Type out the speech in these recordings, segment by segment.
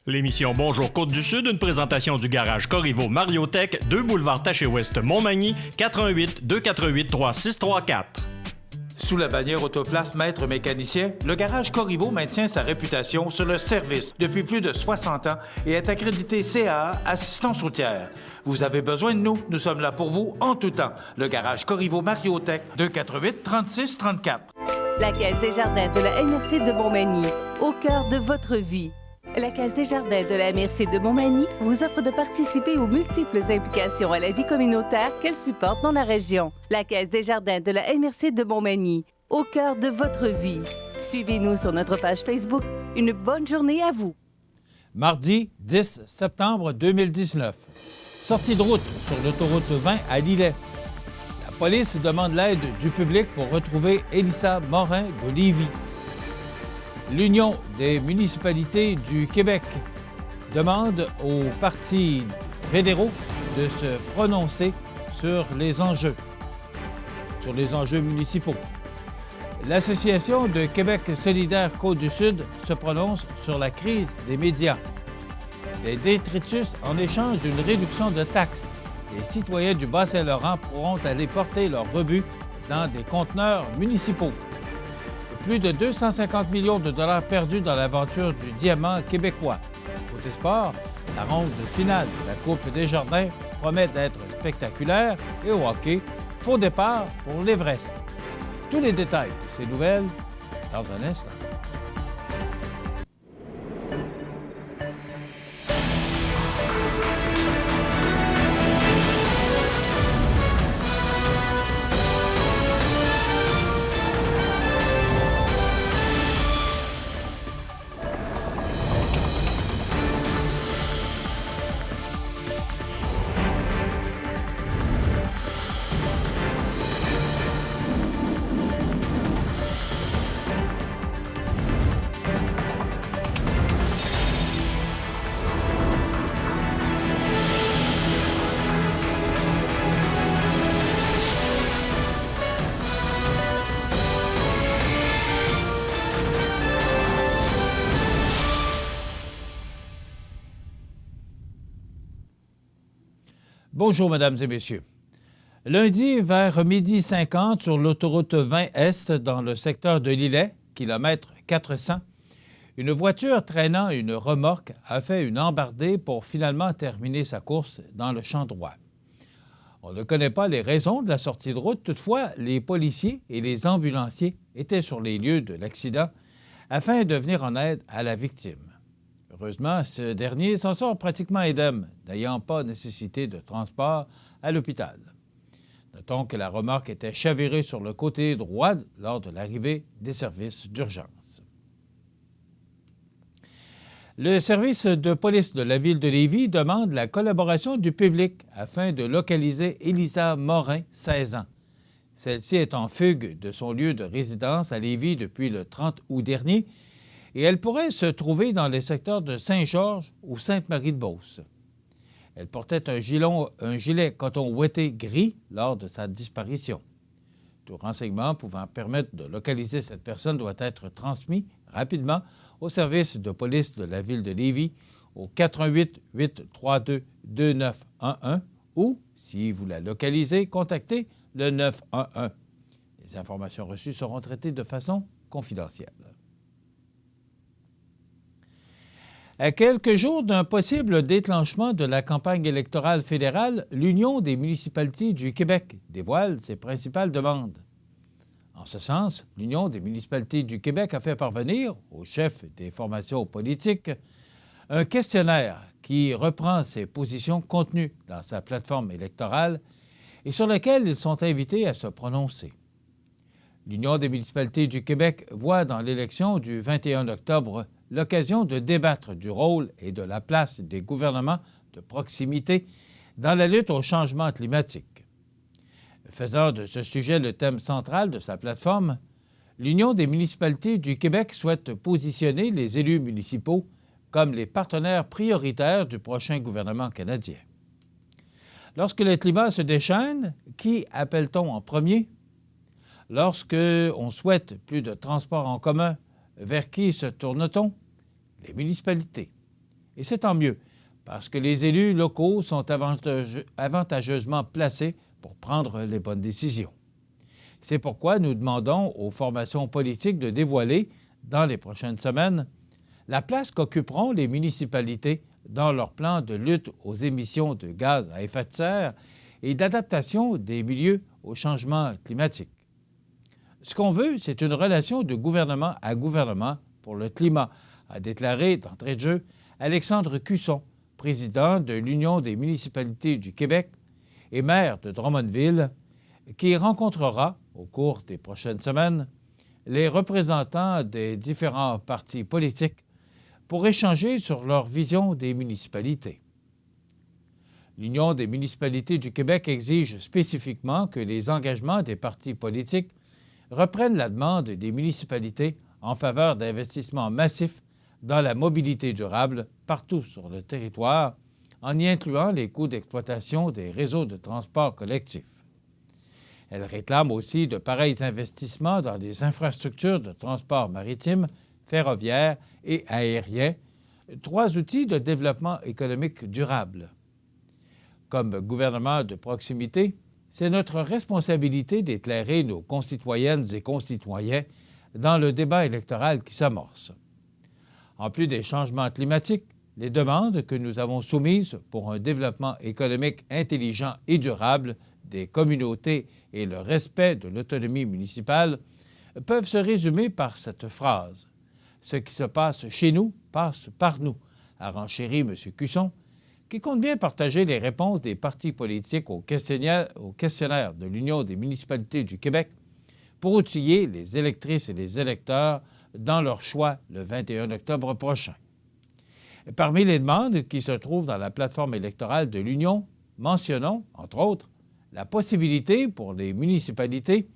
L'émission Bonjour Côte-du-Sud, une présentation du garage Corriveau Mariotech, 2 boulevard Taché-Ouest Montmagny, 88 248 3634. Sous la bannière Autoplace Maître Mécanicien, le garage Corriveau maintient sa réputation sur le service depuis plus de 60 ans et est accrédité CAA Assistance routière. Vous avez besoin de nous, nous sommes là pour vous en tout temps. Le garage Corriveau Mariotech, 248 36 34. La Caisse des Jardins de la MRC de Montmagny, au cœur de votre vie. La Caisse des Jardins de la MRC de Montmagny vous offre de participer aux multiples implications à la vie communautaire qu'elle supporte dans la région. La Caisse des Jardins de la MRC de Montmagny, au cœur de votre vie. Suivez-nous sur notre page Facebook. Une bonne journée à vous. Mardi 10 septembre 2019. Sortie de route sur l'autoroute 20 à Lillet. La police demande l'aide du public pour retrouver Élisa Morin de Lévis. L'Union des municipalités du Québec demande aux partis fédéraux de se prononcer sur les enjeux municipaux. L'Association de Québec solidaire Côte-du-Sud se prononce sur la crise des médias. Des détritus en échange d'une réduction de taxes. Les citoyens du Bas-Saint-Laurent pourront aller porter leurs rebuts dans des conteneurs municipaux. Plus de 250 millions de dollars perdus dans l'aventure du diamant québécois. Côté sport, la ronde finale de la Coupe des Jardins promet d'être spectaculaire et au hockey, faux départ pour l'Everest. Tous les détails de ces nouvelles dans un instant. Bonjour, mesdames et messieurs. Lundi, vers 12h50, sur l'autoroute 20 Est, dans le secteur de Lillet, kilomètre 400, une voiture traînant une remorque a fait une embardée pour finalement terminer sa course dans le champ droit. On ne connaît pas les raisons de la sortie de route, toutefois, les policiers et les ambulanciers étaient sur les lieux de l'accident afin de venir en aide à la victime. Heureusement, ce dernier s'en sort pratiquement indemne, n'ayant pas nécessité de transport à l'hôpital. Notons que la remorque était chavirée sur le côté droit lors de l'arrivée des services d'urgence. Le service de police de la ville de Lévis demande la collaboration du public afin de localiser Élisa Morin, 16 ans. Celle-ci est en fugue de son lieu de résidence à Lévis depuis le 30 août dernier et elle pourrait se trouver dans les secteurs de Saint-Georges ou Sainte-Marie-de-Beauce. Elle portait un gilet coton ouaté gris lors de sa disparition. Tout renseignement pouvant permettre de localiser cette personne doit être transmis rapidement au service de police de la ville de Lévis au 418 832 2911 ou, si vous la localisez, contactez le 911. Les informations reçues seront traitées de façon confidentielle. À quelques jours d'un possible déclenchement de la campagne électorale fédérale, l'Union des municipalités du Québec dévoile ses principales demandes. En ce sens, l'Union des municipalités du Québec a fait parvenir aux chefs des formations politiques un questionnaire qui reprend ses positions contenues dans sa plateforme électorale et sur lequel ils sont invités à se prononcer. L'Union des municipalités du Québec voit dans l'élection du 21 octobre l'occasion de débattre du rôle et de la place des gouvernements de proximité dans la lutte au changement climatique. Faisant de ce sujet le thème central de sa plateforme, l'Union des municipalités du Québec souhaite positionner les élus municipaux comme les partenaires prioritaires du prochain gouvernement canadien. Lorsque le climat se déchaîne, qui appelle-t-on en premier? Lorsque on souhaite plus de transports en commun, vers qui se tourne-t-on? Les municipalités. Et c'est tant mieux, parce que les élus locaux sont avantageusement placés pour prendre les bonnes décisions. C'est pourquoi nous demandons aux formations politiques de dévoiler, dans les prochaines semaines, la place qu'occuperont les municipalités dans leur plan de lutte aux émissions de gaz à effet de serre et d'adaptation des milieux au changement climatique. Ce qu'on veut, c'est une relation de gouvernement à gouvernement pour le climat, a déclaré d'entrée de jeu Alexandre Cusson, président de l'Union des municipalités du Québec et maire de Drummondville, qui rencontrera, au cours des prochaines semaines, les représentants des différents partis politiques pour échanger sur leur vision des municipalités. L'Union des municipalités du Québec exige spécifiquement que les engagements des partis politiques reprennent la demande des municipalités en faveur d'investissements massifs dans la mobilité durable partout sur le territoire, en y incluant les coûts d'exploitation des réseaux de transport collectif. Elle réclame aussi de pareils investissements dans les infrastructures de transport maritime, ferroviaire et aérien, 3 outils de développement économique durable. Comme gouvernement de proximité, c'est notre responsabilité d'éclairer nos concitoyennes et concitoyens dans le débat électoral qui s'amorce. En plus des changements climatiques, les demandes que nous avons soumises pour un développement économique intelligent et durable des communautés et le respect de l'autonomie municipale peuvent se résumer par cette phrase. Ce qui se passe chez nous passe par nous, a renchéri M. Cusson, qui compte bien partager les réponses des partis politiques au questionnaire de l'Union des municipalités du Québec pour outiller les électrices et les électeurs dans leur choix le 21 octobre prochain. Parmi les demandes qui se trouvent dans la plateforme électorale de l'Union, mentionnons, entre autres, la possibilité pour les municipalités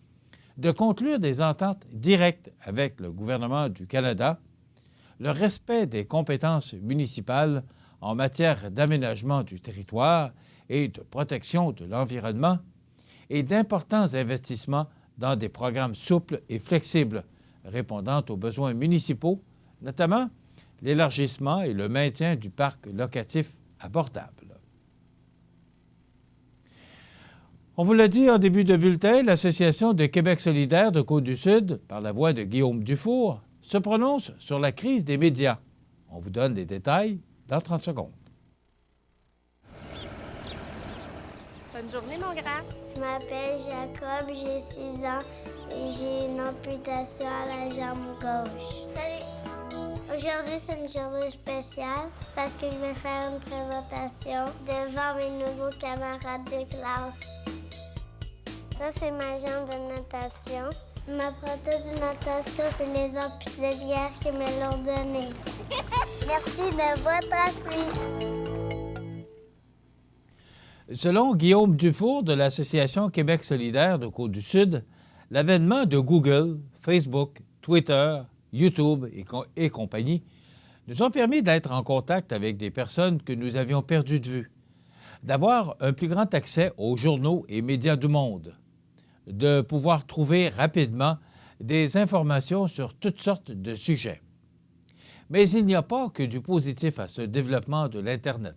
de conclure des ententes directes avec le gouvernement du Canada, le respect des compétences municipales en matière d'aménagement du territoire et de protection de l'environnement et d'importants investissements dans des programmes souples et flexibles répondant aux besoins municipaux, notamment l'élargissement et le maintien du parc locatif abordable. On vous l'a dit en début de bulletin, l'Association de Québec solidaire de Côte-du-Sud, par la voix de Guillaume Dufour, se prononce sur la crise des médias. On vous donne des détails dans 30 secondes. Bonne journée, mon grand. Je m'appelle Jacob, j'ai 6 ans et j'ai une amputation à la jambe gauche. Salut! Aujourd'hui, c'est une journée spéciale parce que je vais faire une présentation devant mes nouveaux camarades de classe. Ça, c'est ma jambe de natation. Ma prothèse de natation, c'est les amputés de guerre qui me l'ont donnée. Merci de votre appui. Selon Guillaume Dufour de l'Association Québec solidaire de Côte-du-Sud, l'avènement de Google, Facebook, Twitter, YouTube et compagnie nous ont permis d'être en contact avec des personnes que nous avions perdues de vue, d'avoir un plus grand accès aux journaux et médias du monde, de pouvoir trouver rapidement des informations sur toutes sortes de sujets. Mais il n'y a pas que du positif à ce développement de l'Internet.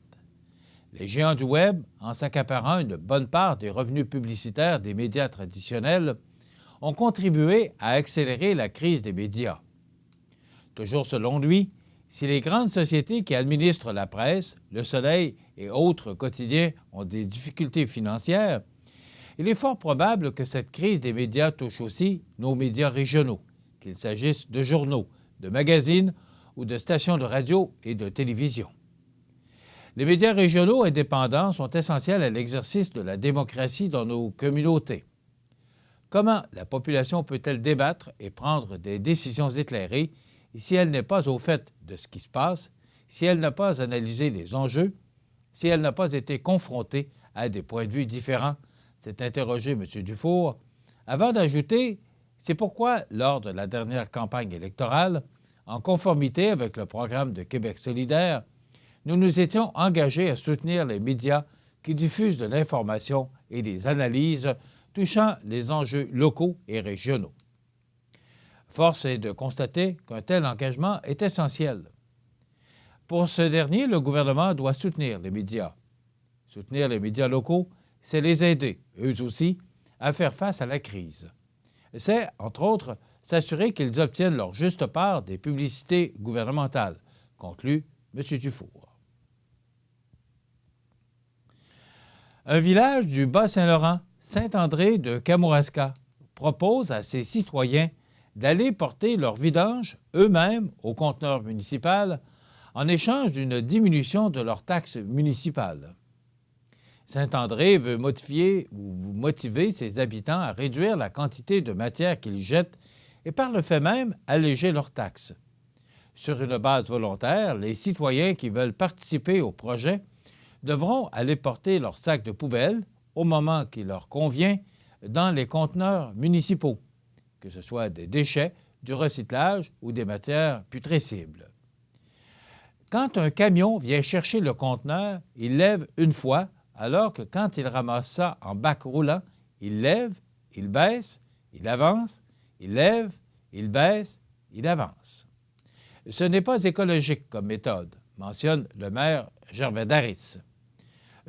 Les géants du Web, en s'accaparant une bonne part des revenus publicitaires des médias traditionnels, ont contribué à accélérer la crise des médias. Toujours selon lui, si les grandes sociétés qui administrent la presse, Le Soleil et autres quotidiens ont des difficultés financières, il est fort probable que cette crise des médias touche aussi nos médias régionaux, qu'il s'agisse de journaux, de magazines ou de stations de radio et de télévision. Les médias régionaux indépendants sont essentiels à l'exercice de la démocratie dans nos communautés. Comment la population peut-elle débattre et prendre des décisions éclairées si elle n'est pas au fait de ce qui se passe, si elle n'a pas analysé les enjeux, si elle n'a pas été confrontée à des points de vue différents, s'est interrogé M. Dufour, avant d'ajouter « C'est pourquoi, lors de la dernière campagne électorale, en conformité avec le programme de Québec solidaire, nous nous étions engagés à soutenir les médias qui diffusent de l'information et des analyses touchant les enjeux locaux et régionaux. » Force est de constater qu'un tel engagement est essentiel. Pour ce dernier, le gouvernement doit soutenir les médias. Soutenir les médias locaux, c'est les aider, eux aussi, à faire face à la crise. C'est, entre autres, s'assurer qu'ils obtiennent leur juste part des publicités gouvernementales, conclut M. Dufour. Un village du Bas-Saint-Laurent, Saint-André de Kamouraska, propose à ses citoyens d'aller porter leur vidange eux-mêmes au conteneur municipal en échange d'une diminution de leur taxe municipale. Saint-André veut motiver ses habitants à réduire la quantité de matière qu'ils jettent et par le fait même alléger leurs taxes. Sur une base volontaire, les citoyens qui veulent participer au projet devront aller porter leurs sacs de poubelle au moment qui leur convient dans les conteneurs municipaux, que ce soit des déchets, du recyclage ou des matières putrescibles. Quand un camion vient chercher le conteneur, il lève une fois, alors que quand il ramasse ça en bac roulant, il lève, il baisse, il avance, il lève, il baisse, il avance. Ce n'est pas écologique comme méthode, mentionne le maire Gervais Daris.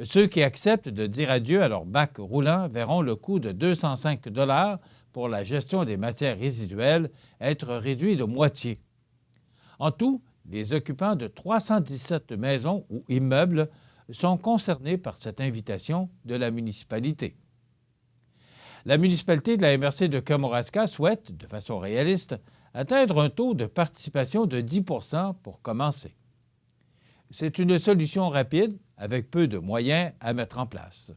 Ceux qui acceptent de dire adieu à leur bac roulant verront le coût de 205 $ pour la gestion des matières résiduelles être réduit de moitié. En tout, les occupants de 317 maisons ou immeubles sont concernés par cette invitation de la municipalité. La municipalité de la MRC de Kamouraska souhaite, de façon réaliste, atteindre un taux de participation de 10 % pour commencer. C'est une solution rapide avec peu de moyens à mettre en place.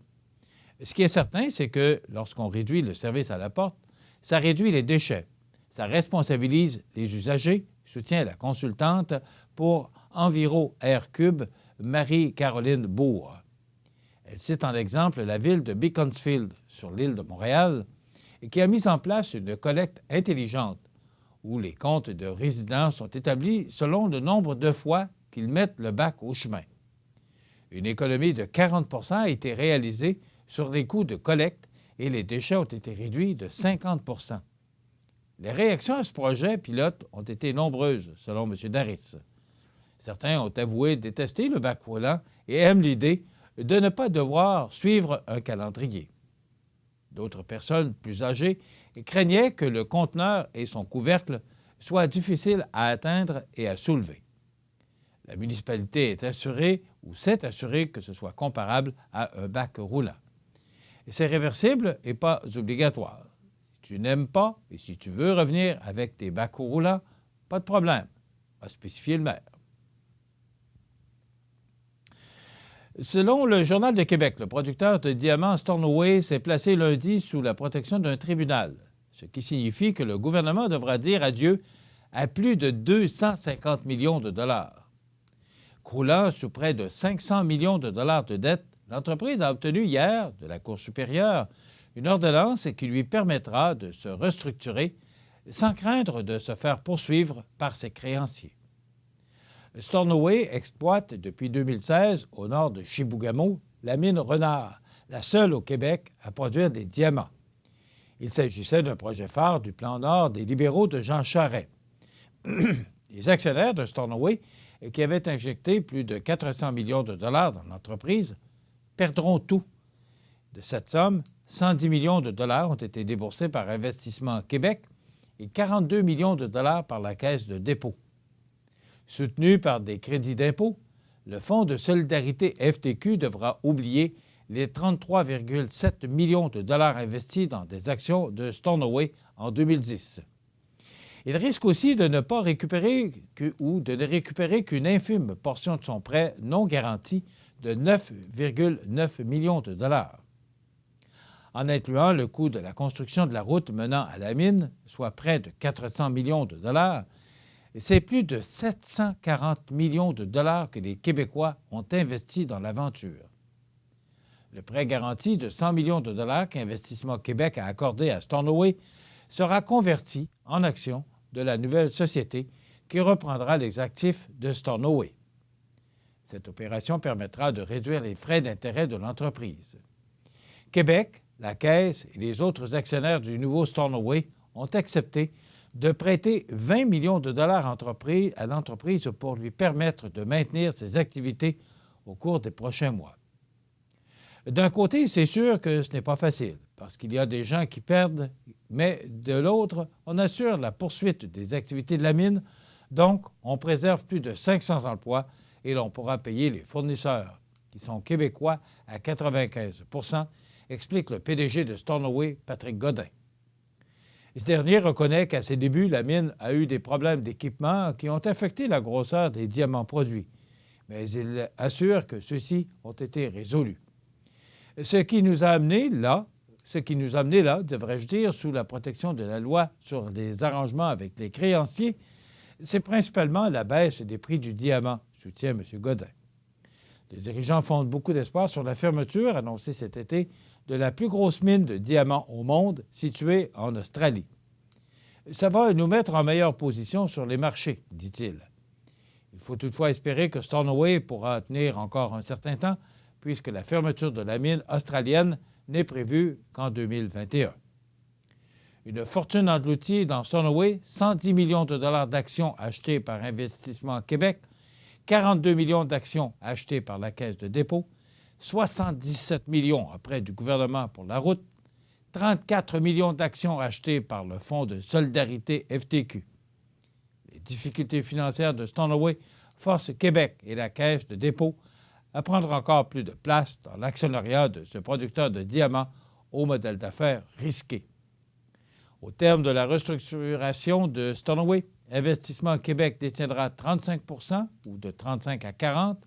Ce qui est certain, c'est que lorsqu'on réduit le service à la porte, ça réduit les déchets, ça responsabilise les usagers, soutient la consultante pour Enviro Air Cube, Marie-Caroline Bourg. Elle cite en exemple la ville de Beaconsfield, sur l'île de Montréal, qui a mis en place une collecte intelligente où les comptes de résidents sont établis selon le nombre de fois qu'ils mettent le bac au chemin. Une économie de 40 % a été réalisée sur les coûts de collecte et les déchets ont été réduits de 50 %. Les réactions à ce projet pilote ont été nombreuses, selon M. Daris. Certains ont avoué détester le bac roulant et aiment l'idée de ne pas devoir suivre un calendrier. D'autres personnes plus âgées craignaient que le conteneur et son couvercle soient difficiles à atteindre et à soulever. La municipalité est assurée ou s'est assurée que ce soit comparable à un bac roulant. C'est réversible et pas obligatoire. Si tu n'aimes pas et si tu veux revenir avec tes bacs roulants, pas de problème, a spécifié le maire. Selon le Journal de Québec, le producteur de diamants Stornoway s'est placé lundi sous la protection d'un tribunal, ce qui signifie que le gouvernement devra dire adieu à plus de 250 millions de dollars. Croulant sous près de 500 millions de dollars de dettes, l'entreprise a obtenu hier de la Cour supérieure une ordonnance qui lui permettra de se restructurer sans craindre de se faire poursuivre par ses créanciers. Stornoway exploite depuis 2016, au nord de Chibougamau, la mine Renard, la seule au Québec à produire des diamants. Il s'agissait d'un projet phare du plan Nord des libéraux de Jean Charest. Les actionnaires de Stornoway, qui avaient injecté plus de 400 millions de dollars dans l'entreprise, perdront tout. De cette somme, 110 millions de dollars ont été déboursés par Investissement Québec et 42 millions de dollars par la Caisse de dépôt. Soutenu par des crédits d'impôt, le Fonds de solidarité FTQ devra oublier les 33,7 millions de dollars investis dans des actions de Stornoway en 2010. Il risque aussi de ne pas récupérer qu'une infime portion de son prêt non garanti de 9,9 millions de dollars. En incluant le coût de la construction de la route menant à la mine, soit près de 400 millions de dollars, c'est plus de 740 millions de dollars que les Québécois ont investis dans l'aventure. Le prêt garanti de 100 millions de dollars qu'Investissement Québec a accordé à Stornoway sera converti en actions de la nouvelle société qui reprendra les actifs de Stornoway. Cette opération permettra de réduire les frais d'intérêt de l'entreprise. Québec, la Caisse et les autres actionnaires du nouveau Stornoway ont accepté de prêter 20 millions de dollars à l'entreprise pour lui permettre de maintenir ses activités au cours des prochains mois. D'un côté, c'est sûr que ce n'est pas facile, parce qu'il y a des gens qui perdent, mais de l'autre, on assure la poursuite des activités de la mine, donc on préserve plus de 500 emplois et l'on pourra payer les fournisseurs, qui sont québécois à 95 %, explique le PDG de Stornoway, Patrick Godin. Ce dernier reconnaît qu'à ses débuts, la mine a eu des problèmes d'équipement qui ont affecté la grosseur des diamants produits, mais il assure que ceux-ci ont été résolus. Ce qui nous a amené là, devrais-je dire, sous la protection de la loi sur les arrangements avec les créanciers, c'est principalement la baisse des prix du diamant, soutient M. Godin. Les dirigeants fondent beaucoup d'espoir sur la fermeture, annoncée cet été, de la plus grosse mine de diamants au monde, située en Australie. Ça va nous mettre en meilleure position sur les marchés, dit-il. Il faut toutefois espérer que Stornoway pourra tenir encore un certain temps, puisque la fermeture de la mine australienne n'est prévue qu'en 2021. Une fortune engloutie dans Stornoway, 110 millions de dollars d'actions achetées par Investissement Québec, 42 millions d'actions achetées par la Caisse de dépôt, 77 millions auprès du gouvernement pour la route, 34 millions d'actions achetées par le Fonds de solidarité FTQ. Les difficultés financières de Stornoway forcent Québec et la Caisse de dépôt à prendre encore plus de place dans l'actionnariat de ce producteur de diamants au modèle d'affaires risqué. Au terme de la restructuration de Stornoway, Investissement Québec détiendra 35 % ou de 35 à 40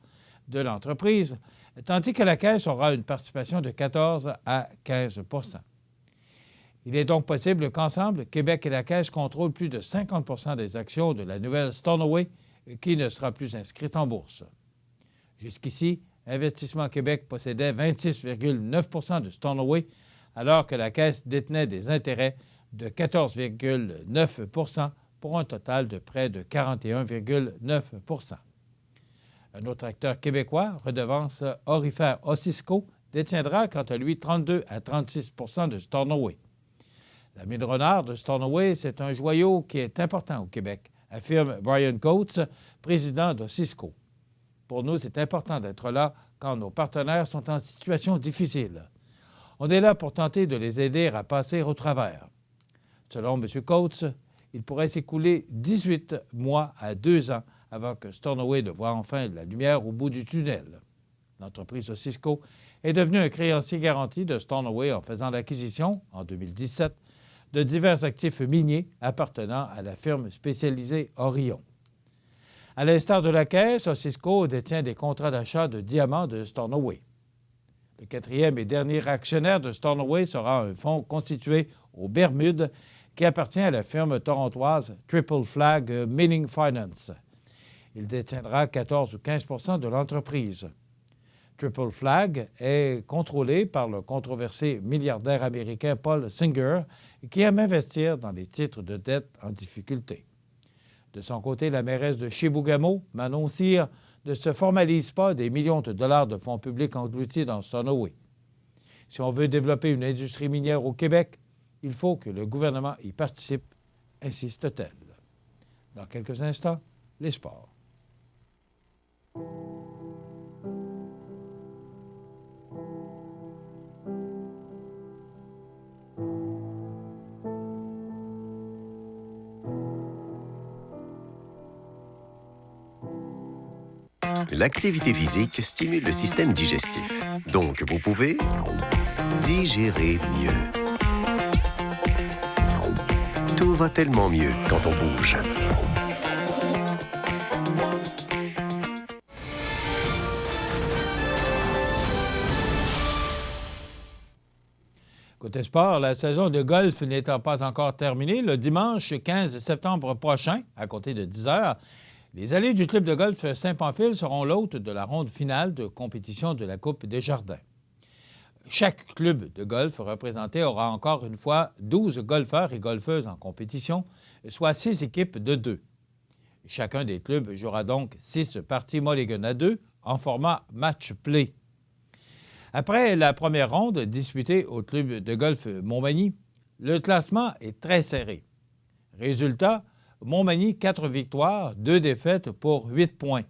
de l'entreprise, tandis que la Caisse aura une participation de 14 à 15 %. Il est donc possible qu'ensemble, Québec et la Caisse contrôlent plus de 50 % des actions de la nouvelle Stornoway qui ne sera plus inscrite en bourse. Jusqu'ici, Investissement Québec possédait 26,9 % de Stornoway, alors que la Caisse détenait des intérêts de 14,9 % pour un total de près de 41,9 %. Un autre acteur québécois, Redevance aurifère Osisko, détiendra quant à lui 32 à 36 % de Stornoway. La mine Renard de Stornoway, c'est un joyau qui est important au Québec, affirme Brian Coates, président d'Osisko. Pour nous, c'est important d'être là quand nos partenaires sont en situation difficile. On est là pour tenter de les aider à passer au travers. Selon M. Coates, il pourrait s'écouler 18 mois à 2 ans avant que Stornoway ne voie enfin la lumière au bout du tunnel. L'entreprise Osisko est devenue un créancier garanti de Stornoway en faisant l'acquisition, en 2017, de divers actifs miniers appartenant à la firme spécialisée Orion. À l'instar de la Caisse, Osisko détient des contrats d'achat de diamants de Stornoway. Le quatrième et dernier actionnaire de Stornoway sera un fonds constitué aux Bermudes qui appartient à la firme torontoise Triple Flag Mining Finance. Il détiendra 14 ou 15 % de l'entreprise. Triple Flag est contrôlé par le controversé milliardaire américain Paul Singer, qui aime investir dans les titres de dette en difficulté. De son côté, la mairesse de Chibougamau, Manon Cyr, ne se formalise pas des millions de dollars de fonds publics engloutis dans Stornoway. Si on veut développer une industrie minière au Québec, il faut que le gouvernement y participe, insiste-t-elle. Dans quelques instants, les sports. L'activité physique stimule le système digestif. Donc, vous pouvez digérer mieux. Tout va tellement mieux quand on bouge. Côté sport, la saison de golf n'étant pas encore terminée, le dimanche 15 septembre prochain, à compter de 10 heures, les allées du club de golf Saint-Pamphile seront l'hôte de la ronde finale de compétition de la Coupe Desjardins. Chaque club de golf représenté aura encore une fois 12 golfeurs et golfeuses en compétition, soit 6 équipes de 2. Chacun des clubs jouera donc 6 parties mulligan à 2 en format match-play. Après la première ronde disputée au club de golf Montmagny, le classement est très serré. Résultat, Montmagny, 4 victoires, 2 défaites pour 8 points.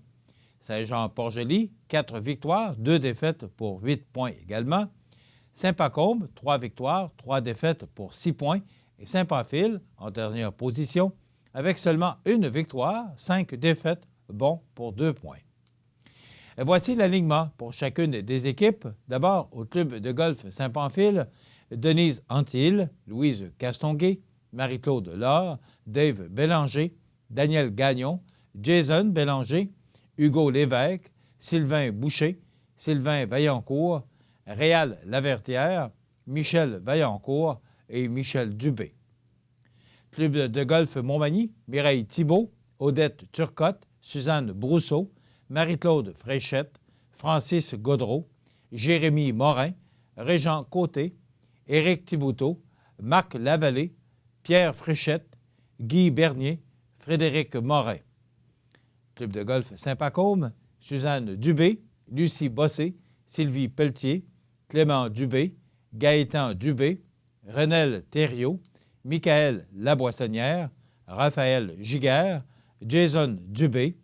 Saint-Jean-Port-Joli, 4 victoires, 2 défaites pour 8 points également. Saint-Pacôme, 3 victoires, 3 défaites pour 6 points. Et Saint-Pamphile, en dernière position, avec seulement 1 victoire, 5 défaites, bon pour 2 points. Et voici l'alignement pour chacune des équipes. D'abord, au club de golf Saint-Pamphile, Denise Antil, Louise Castonguay, Marie-Claude Laure, Dave Bélanger, Daniel Gagnon, Jason Bélanger, Hugo Lévesque, Sylvain Boucher, Sylvain Vaillancourt, Réal Lavertière, Michel Vaillancourt et Michel Dubé. Club de golf Montmagny, Mireille Thibault, Odette Turcotte, Suzanne Brousseau, Marie-Claude Fréchette, Francis Gaudreau, Jérémy Morin, Régent Côté, Éric Thibouteau, Marc Lavallée, Pierre Fréchette, Guy Bernier, Frédéric Morin. Club de golf Saint-Pacôme, Suzanne Dubé, Lucie Bossé, Sylvie Pelletier, Clément Dubé, Gaëtan Dubé, Renelle Thériault, Michael Laboissonnière, Raphaël Giguère, Jason Dubé,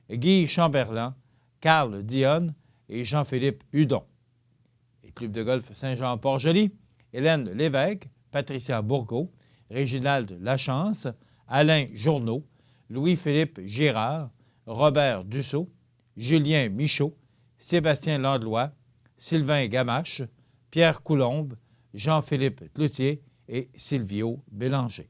Guy Chamberlain, Carl Dionne et Jean-Philippe Hudon. Et Club de golf Saint-Jean-Port-Joli, Hélène Lévesque, Patricia Bourgault, Réginald Lachance, Alain Journeau, Louis-Philippe Girard, Robert Dussault, Julien Michaud, Sébastien Landlois, Sylvain Gamache, Pierre Coulombe, Jean-Philippe Cloutier et Silvio Bélanger.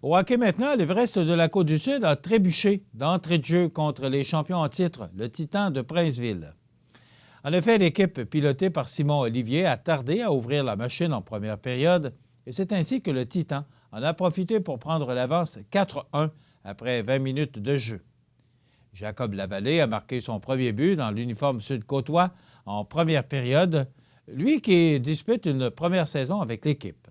Au hockey maintenant, l'Everest de la Côte-du-Sud a trébuché d'entrée de jeu contre les champions en titre, le Titan de Princeville. En effet, l'équipe pilotée par Simon Olivier a tardé à ouvrir la machine en première période et c'est ainsi que le Titan en a profité pour prendre l'avance 4-1 après 20 minutes de jeu. Jacob Lavallée a marqué son premier but dans l'uniforme sud-côtois en première période, lui qui dispute une première saison avec l'équipe.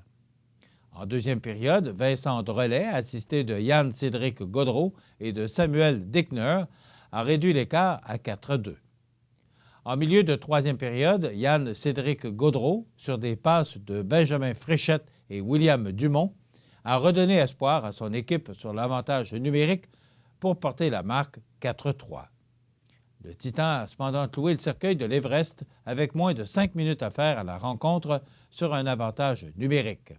En deuxième période, Vincent Drolet, assisté de Yann-Cédric Gaudreau et de Samuel Dickner, a réduit l'écart à 4-2. En milieu de troisième période, Yann-Cédric Gaudreau, sur des passes de Benjamin Fréchette et William Dumont, a redonné espoir à son équipe sur l'avantage numérique pour porter la marque 4-3. Le Titan a cependant cloué le cercueil de l'Everest avec moins de 5 minutes à faire à la rencontre sur un avantage numérique.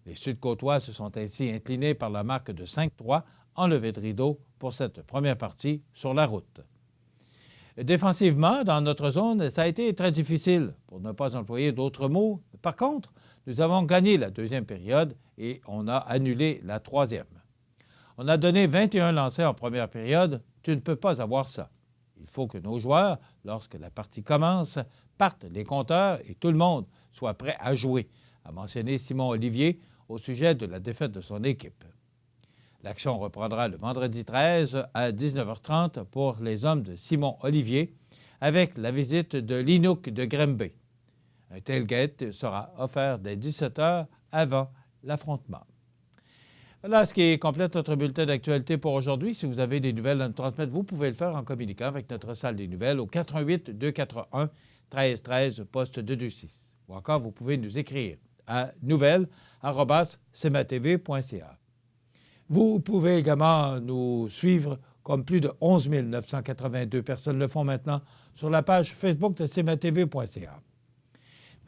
Les Sud-Côtois se sont ainsi inclinés par la marque de 5-3 en levée de rideau pour cette première partie sur la route. Défensivement, dans notre zone, ça a été très difficile, pour ne pas employer d'autres mots. Par contre, nous avons gagné la deuxième période et on a annulé la troisième. On a donné 21 lancers en première période. Tu ne peux pas avoir ça. Il faut que nos joueurs, lorsque la partie commence, partent les compteurs et tout le monde soit prêt à jouer, a mentionné Simon Olivier au sujet de la défaite de son équipe. L'action reprendra le vendredi 13 à 19h30 pour les hommes de Simon Olivier avec la visite de l'Inuk de Grimby. Un tailgate sera offert dès 17h avant l'affrontement. Voilà ce qui complète notre bulletin d'actualité pour aujourd'hui. Si vous avez des nouvelles à nous transmettre, vous pouvez le faire en communiquant avec notre salle des nouvelles au 88 241 13 13 poste 226. Ou encore, vous pouvez nous écrire à nouvelles@cmatv.ca. Vous pouvez également nous suivre, comme plus de 11 982 personnes le font maintenant, sur la page Facebook de cmatv.ca.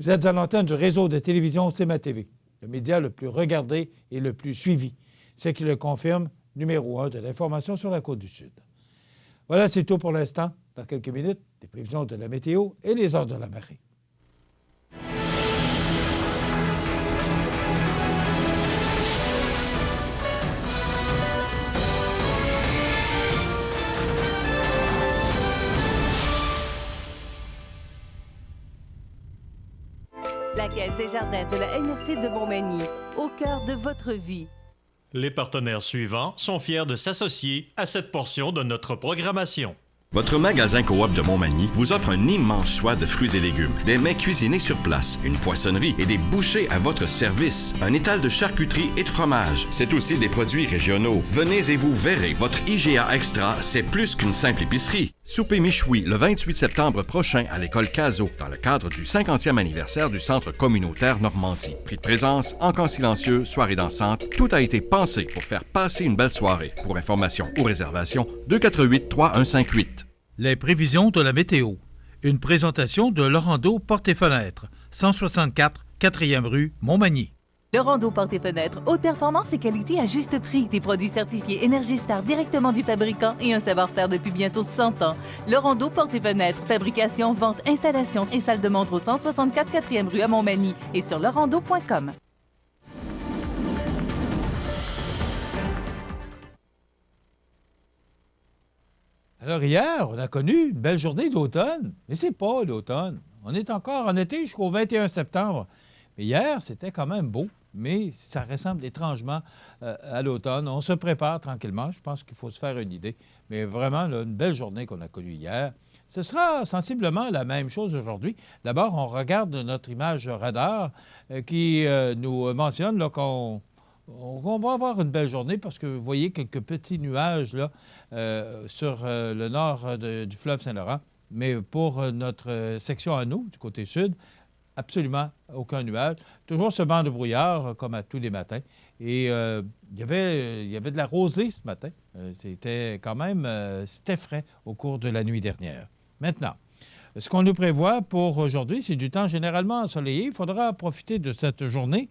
Vous êtes à l'antenne du réseau de télévision CMA-TV, le média le plus regardé et le plus suivi, ce qui le confirme, numéro 1 de l'information sur la Côte-du-Sud. Voilà, c'est tout pour l'instant. Dans quelques minutes, les prévisions de la météo et les heures de la marée. La Caisse des jardins de la MRC de Montmagny, au cœur de votre vie. Les partenaires suivants sont fiers de s'associer à cette portion de notre programmation. Votre magasin Coop de Montmagny vous offre un immense choix de fruits et légumes, des mets cuisinés sur place, une poissonnerie et des bouchers à votre service, un étal de charcuterie et de fromage. C'est aussi des produits régionaux. Venez et vous verrez, votre IGA Extra, c'est plus qu'une simple épicerie. Souper Michoui le 28 septembre prochain à l'école Cazot, dans le cadre du 50e anniversaire du Centre communautaire Normandie. Prix de présence, encans silencieux, soirée dansante, tout a été pensé pour faire passer une belle soirée. Pour information ou réservation, 248-3158. Les prévisions de la météo. Une présentation de Laurando Portes et Fenêtres, 164 4e rue Montmagny. Laurando Portes et Fenêtres, haute performance et qualité à juste prix. Des produits certifiés Énergie Star directement du fabricant et un savoir-faire depuis bientôt 100 ans. Laurando Portes et Fenêtres, fabrication, vente, installation et salle de montre au 164 4e rue à Montmagny et sur laurando.com. Alors hier, on a connu une belle journée d'automne, mais c'est pas l'automne. On est encore en été jusqu'au 21 septembre. Mais hier, c'était quand même beau, mais ça ressemble étrangement à l'automne. On se prépare tranquillement. Je pense qu'il faut se faire une idée. Mais vraiment, là, une belle journée qu'on a connue hier. Ce sera sensiblement la même chose aujourd'hui. D'abord, on regarde notre image radar qui nous mentionne là, qu'on va avoir une belle journée parce que vous voyez quelques petits nuages là, sur le nord du fleuve Saint-Laurent. Mais pour notre section à nous, du côté sud, absolument aucun nuage. Toujours ce banc de brouillard, comme à tous les matins. Et il y avait de la rosée ce matin. C'était quand même c'était frais au cours de la nuit dernière. Maintenant, ce qu'on nous prévoit pour aujourd'hui, c'est du temps généralement ensoleillé. Il faudra profiter de cette journée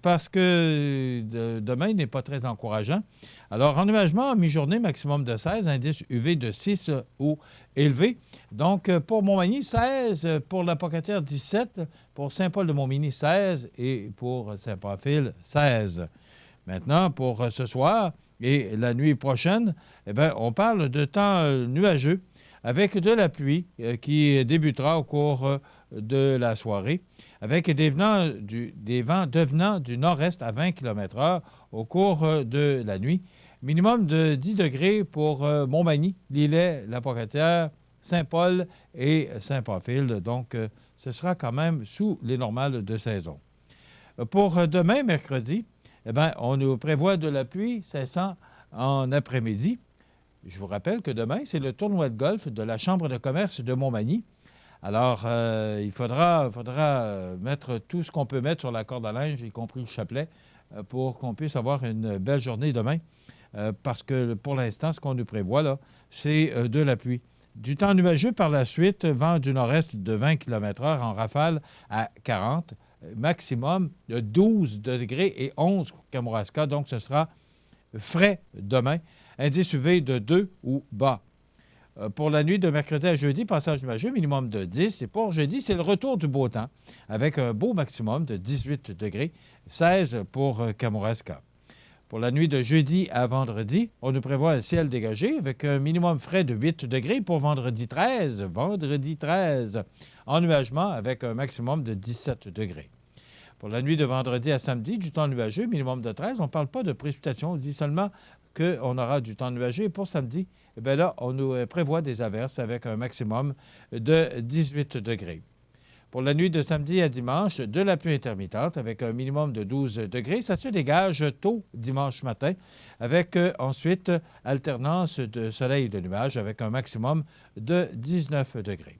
parce que demain n'est pas très encourageant. Alors, ennuagement à mi-journée, maximum de 16, indice UV de 6 ou élevé. Donc, pour Montmagny, 16, pour la Pocatière, 17, pour Saint-Paul-de-Montmagny, 16 et pour Saint-Pamphile, 16. Maintenant, pour ce soir et la nuit prochaine, eh bien, on parle de temps nuageux avec de la pluie qui débutera au cours de la soirée, avec des vents devenant du nord-est à 20 km/h au cours de la nuit. Minimum de 10 degrés pour Montmagny, Lillet, la Pocatière, Saint-Paul et Saint-Pamphile. Donc, ce sera quand même sous les normales de saison. Pour demain, mercredi, eh bien, on nous prévoit de la pluie cessant en après-midi. Je vous rappelle que demain, c'est le tournoi de golf de la Chambre de commerce de Montmagny. Alors, il faudra mettre tout ce qu'on peut mettre sur la corde à linge, y compris le chapelet, pour qu'on puisse avoir une belle journée demain. Parce que pour l'instant, ce qu'on nous prévoit, là, c'est de la pluie. Du temps nuageux par la suite, vent du nord-est de 20 km/h en rafale à 40, maximum de 12 degrés et 11 Kamouraska. Donc, ce sera frais demain. Indice UV de 2 ou bas. Pour la nuit de mercredi à jeudi, passage nuageux, minimum de 10. Et pour jeudi, c'est le retour du beau temps, avec un beau maximum de 18 degrés, 16 pour Kamouraska. Pour la nuit de jeudi à vendredi, on nous prévoit un ciel dégagé avec un minimum frais de 8 degrés pour vendredi 13. Vendredi 13, ennuagement avec un maximum de 17 degrés. Pour la nuit de vendredi à samedi, du temps nuageux, minimum de 13. On ne parle pas de précipitations, on dit seulement qu'on aura du temps nuageux. Et pour samedi, eh bien là, on nous prévoit des averses avec un maximum de 18 degrés. Pour la nuit de samedi à dimanche, de la pluie intermittente avec un minimum de 12 degrés. Ça se dégage tôt dimanche matin avec ensuite alternance de soleil et de nuages avec un maximum de 19 degrés.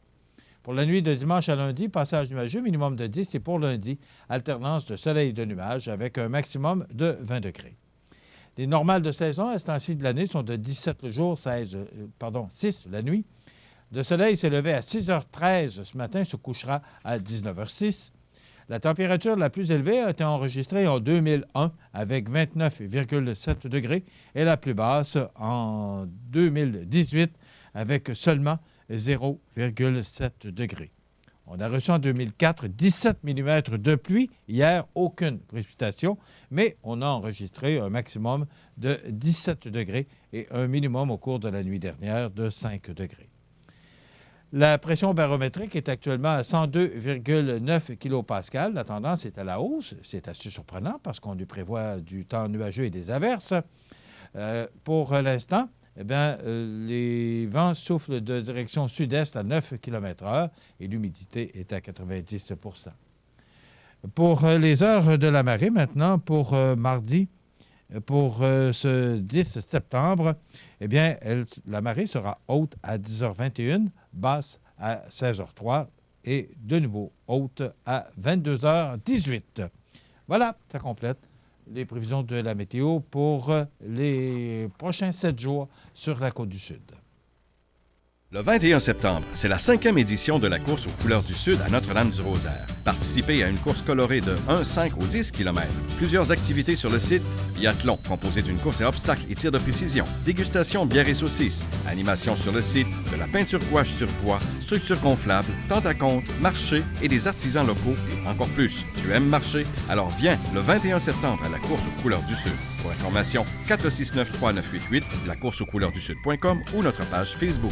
Pour la nuit de dimanche à lundi, passage nuageux, minimum de 10. Et pour lundi, alternance de soleil et de nuages avec un maximum de 20 degrés. Les normales de saison à ce temps-ci de l'année sont de 17 le jour, 6 la nuit. Le soleil s'est levé à 6h13 ce matin, se couchera à 19h06. La température la plus élevée a été enregistrée en 2001 avec 29,7 degrés et la plus basse en 2018 avec seulement 0,7 degrés. On a reçu en 2004 17 mm de pluie. Hier, aucune précipitation, mais on a enregistré un maximum de 17 degrés et un minimum au cours de la nuit dernière de 5 degrés. La pression barométrique est actuellement à 102,9 kPa. La tendance est à la hausse. C'est assez surprenant parce qu'on lui prévoit du temps nuageux et des averses. Pour l'instant, eh bien, les vents soufflent de direction sud-est à 9 km/h et l'humidité est à 90 %. Pour les heures de la marée, maintenant, pour mardi, pour ce 10 septembre, eh bien, la marée sera haute à 10h21, basse à 16h03 et de nouveau haute à 22h18. Voilà, ça complète les prévisions de la météo pour les prochains 7 jours sur la côte du Sud. Le 21 septembre, c'est la 5e édition de la course aux couleurs du Sud à Notre-Dame-du-Rosaire. Participez à une course colorée de 1, 5 ou 10 km. Plusieurs activités sur le site. Biathlon, composé d'une course à obstacles et tir de précision. Dégustation, bière et saucisses. Animation sur le site. De la peinture gouache sur bois. Structure gonflable. Tente à compte. Marché et des artisans locaux. Et encore plus. Tu aimes marcher? Alors viens le 21 septembre à la course aux couleurs du Sud. Pour information, 469-3988, lacourseauxcouleurssud.com ou notre page Facebook.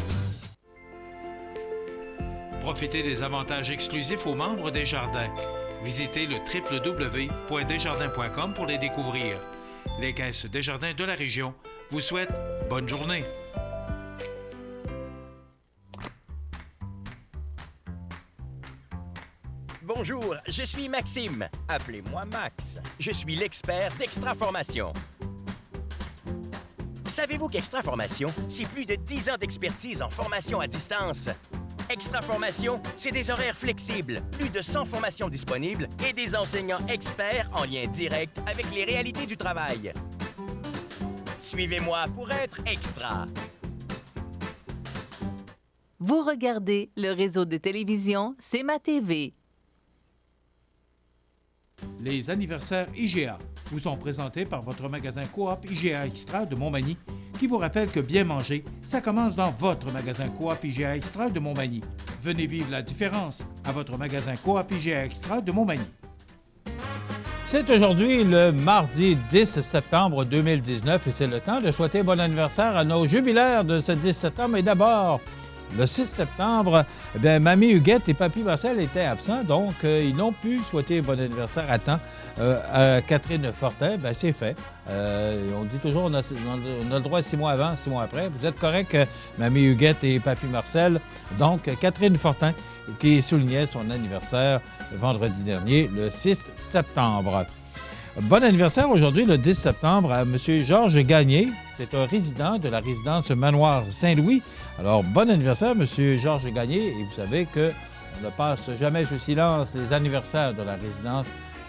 Profitez des avantages exclusifs aux membres des Jardins. Visitez le www.desjardins.com pour les découvrir. Les caisses Desjardins de la région vous souhaitent bonne journée. Bonjour, je suis Maxime. Appelez-moi Max. Je suis l'expert d'Extra Formation. Savez-vous qu'Extra Formation, c'est plus de 10 ans d'expertise en formation à distance? Extra Formation, c'est des horaires flexibles, plus de 100 formations disponibles et des enseignants experts en lien direct avec les réalités du travail. Suivez-moi pour être extra. Vous regardez le réseau de télévision C'est ma TV. Les anniversaires IGA vous sont présentés par votre magasin Coop IGA Extra de Montmagny, qui vous rappelle que bien manger, ça commence dans votre magasin Coop IGA Extra de Montmagny. Venez vivre la différence à votre magasin Coop IGA Extra de Montmagny. C'est aujourd'hui le mardi 10 septembre 2019 et c'est le temps de souhaiter bon anniversaire à nos jubilaires de ce 10 septembre. Et d'abord, le 6 septembre, eh bien, Mamie Huguette et Papy Marcel étaient absents, donc ils n'ont pu souhaiter bon anniversaire à temps. À Catherine Fortin, bien, c'est fait. On dit toujours on a le droit 6 mois avant, 6 mois après. Vous êtes correct, Mamie Huguette et Papy Marcel. Donc, Catherine Fortin, qui soulignait son anniversaire vendredi dernier, le 6 septembre. Bon anniversaire aujourd'hui, le 10 septembre, à M. Georges Gagné. C'est un résident de la résidence Manoir Saint-Louis. Alors, bon anniversaire, M. Georges Gagné. Et vous savez qu'on ne passe jamais sous silence les anniversaires de la résidence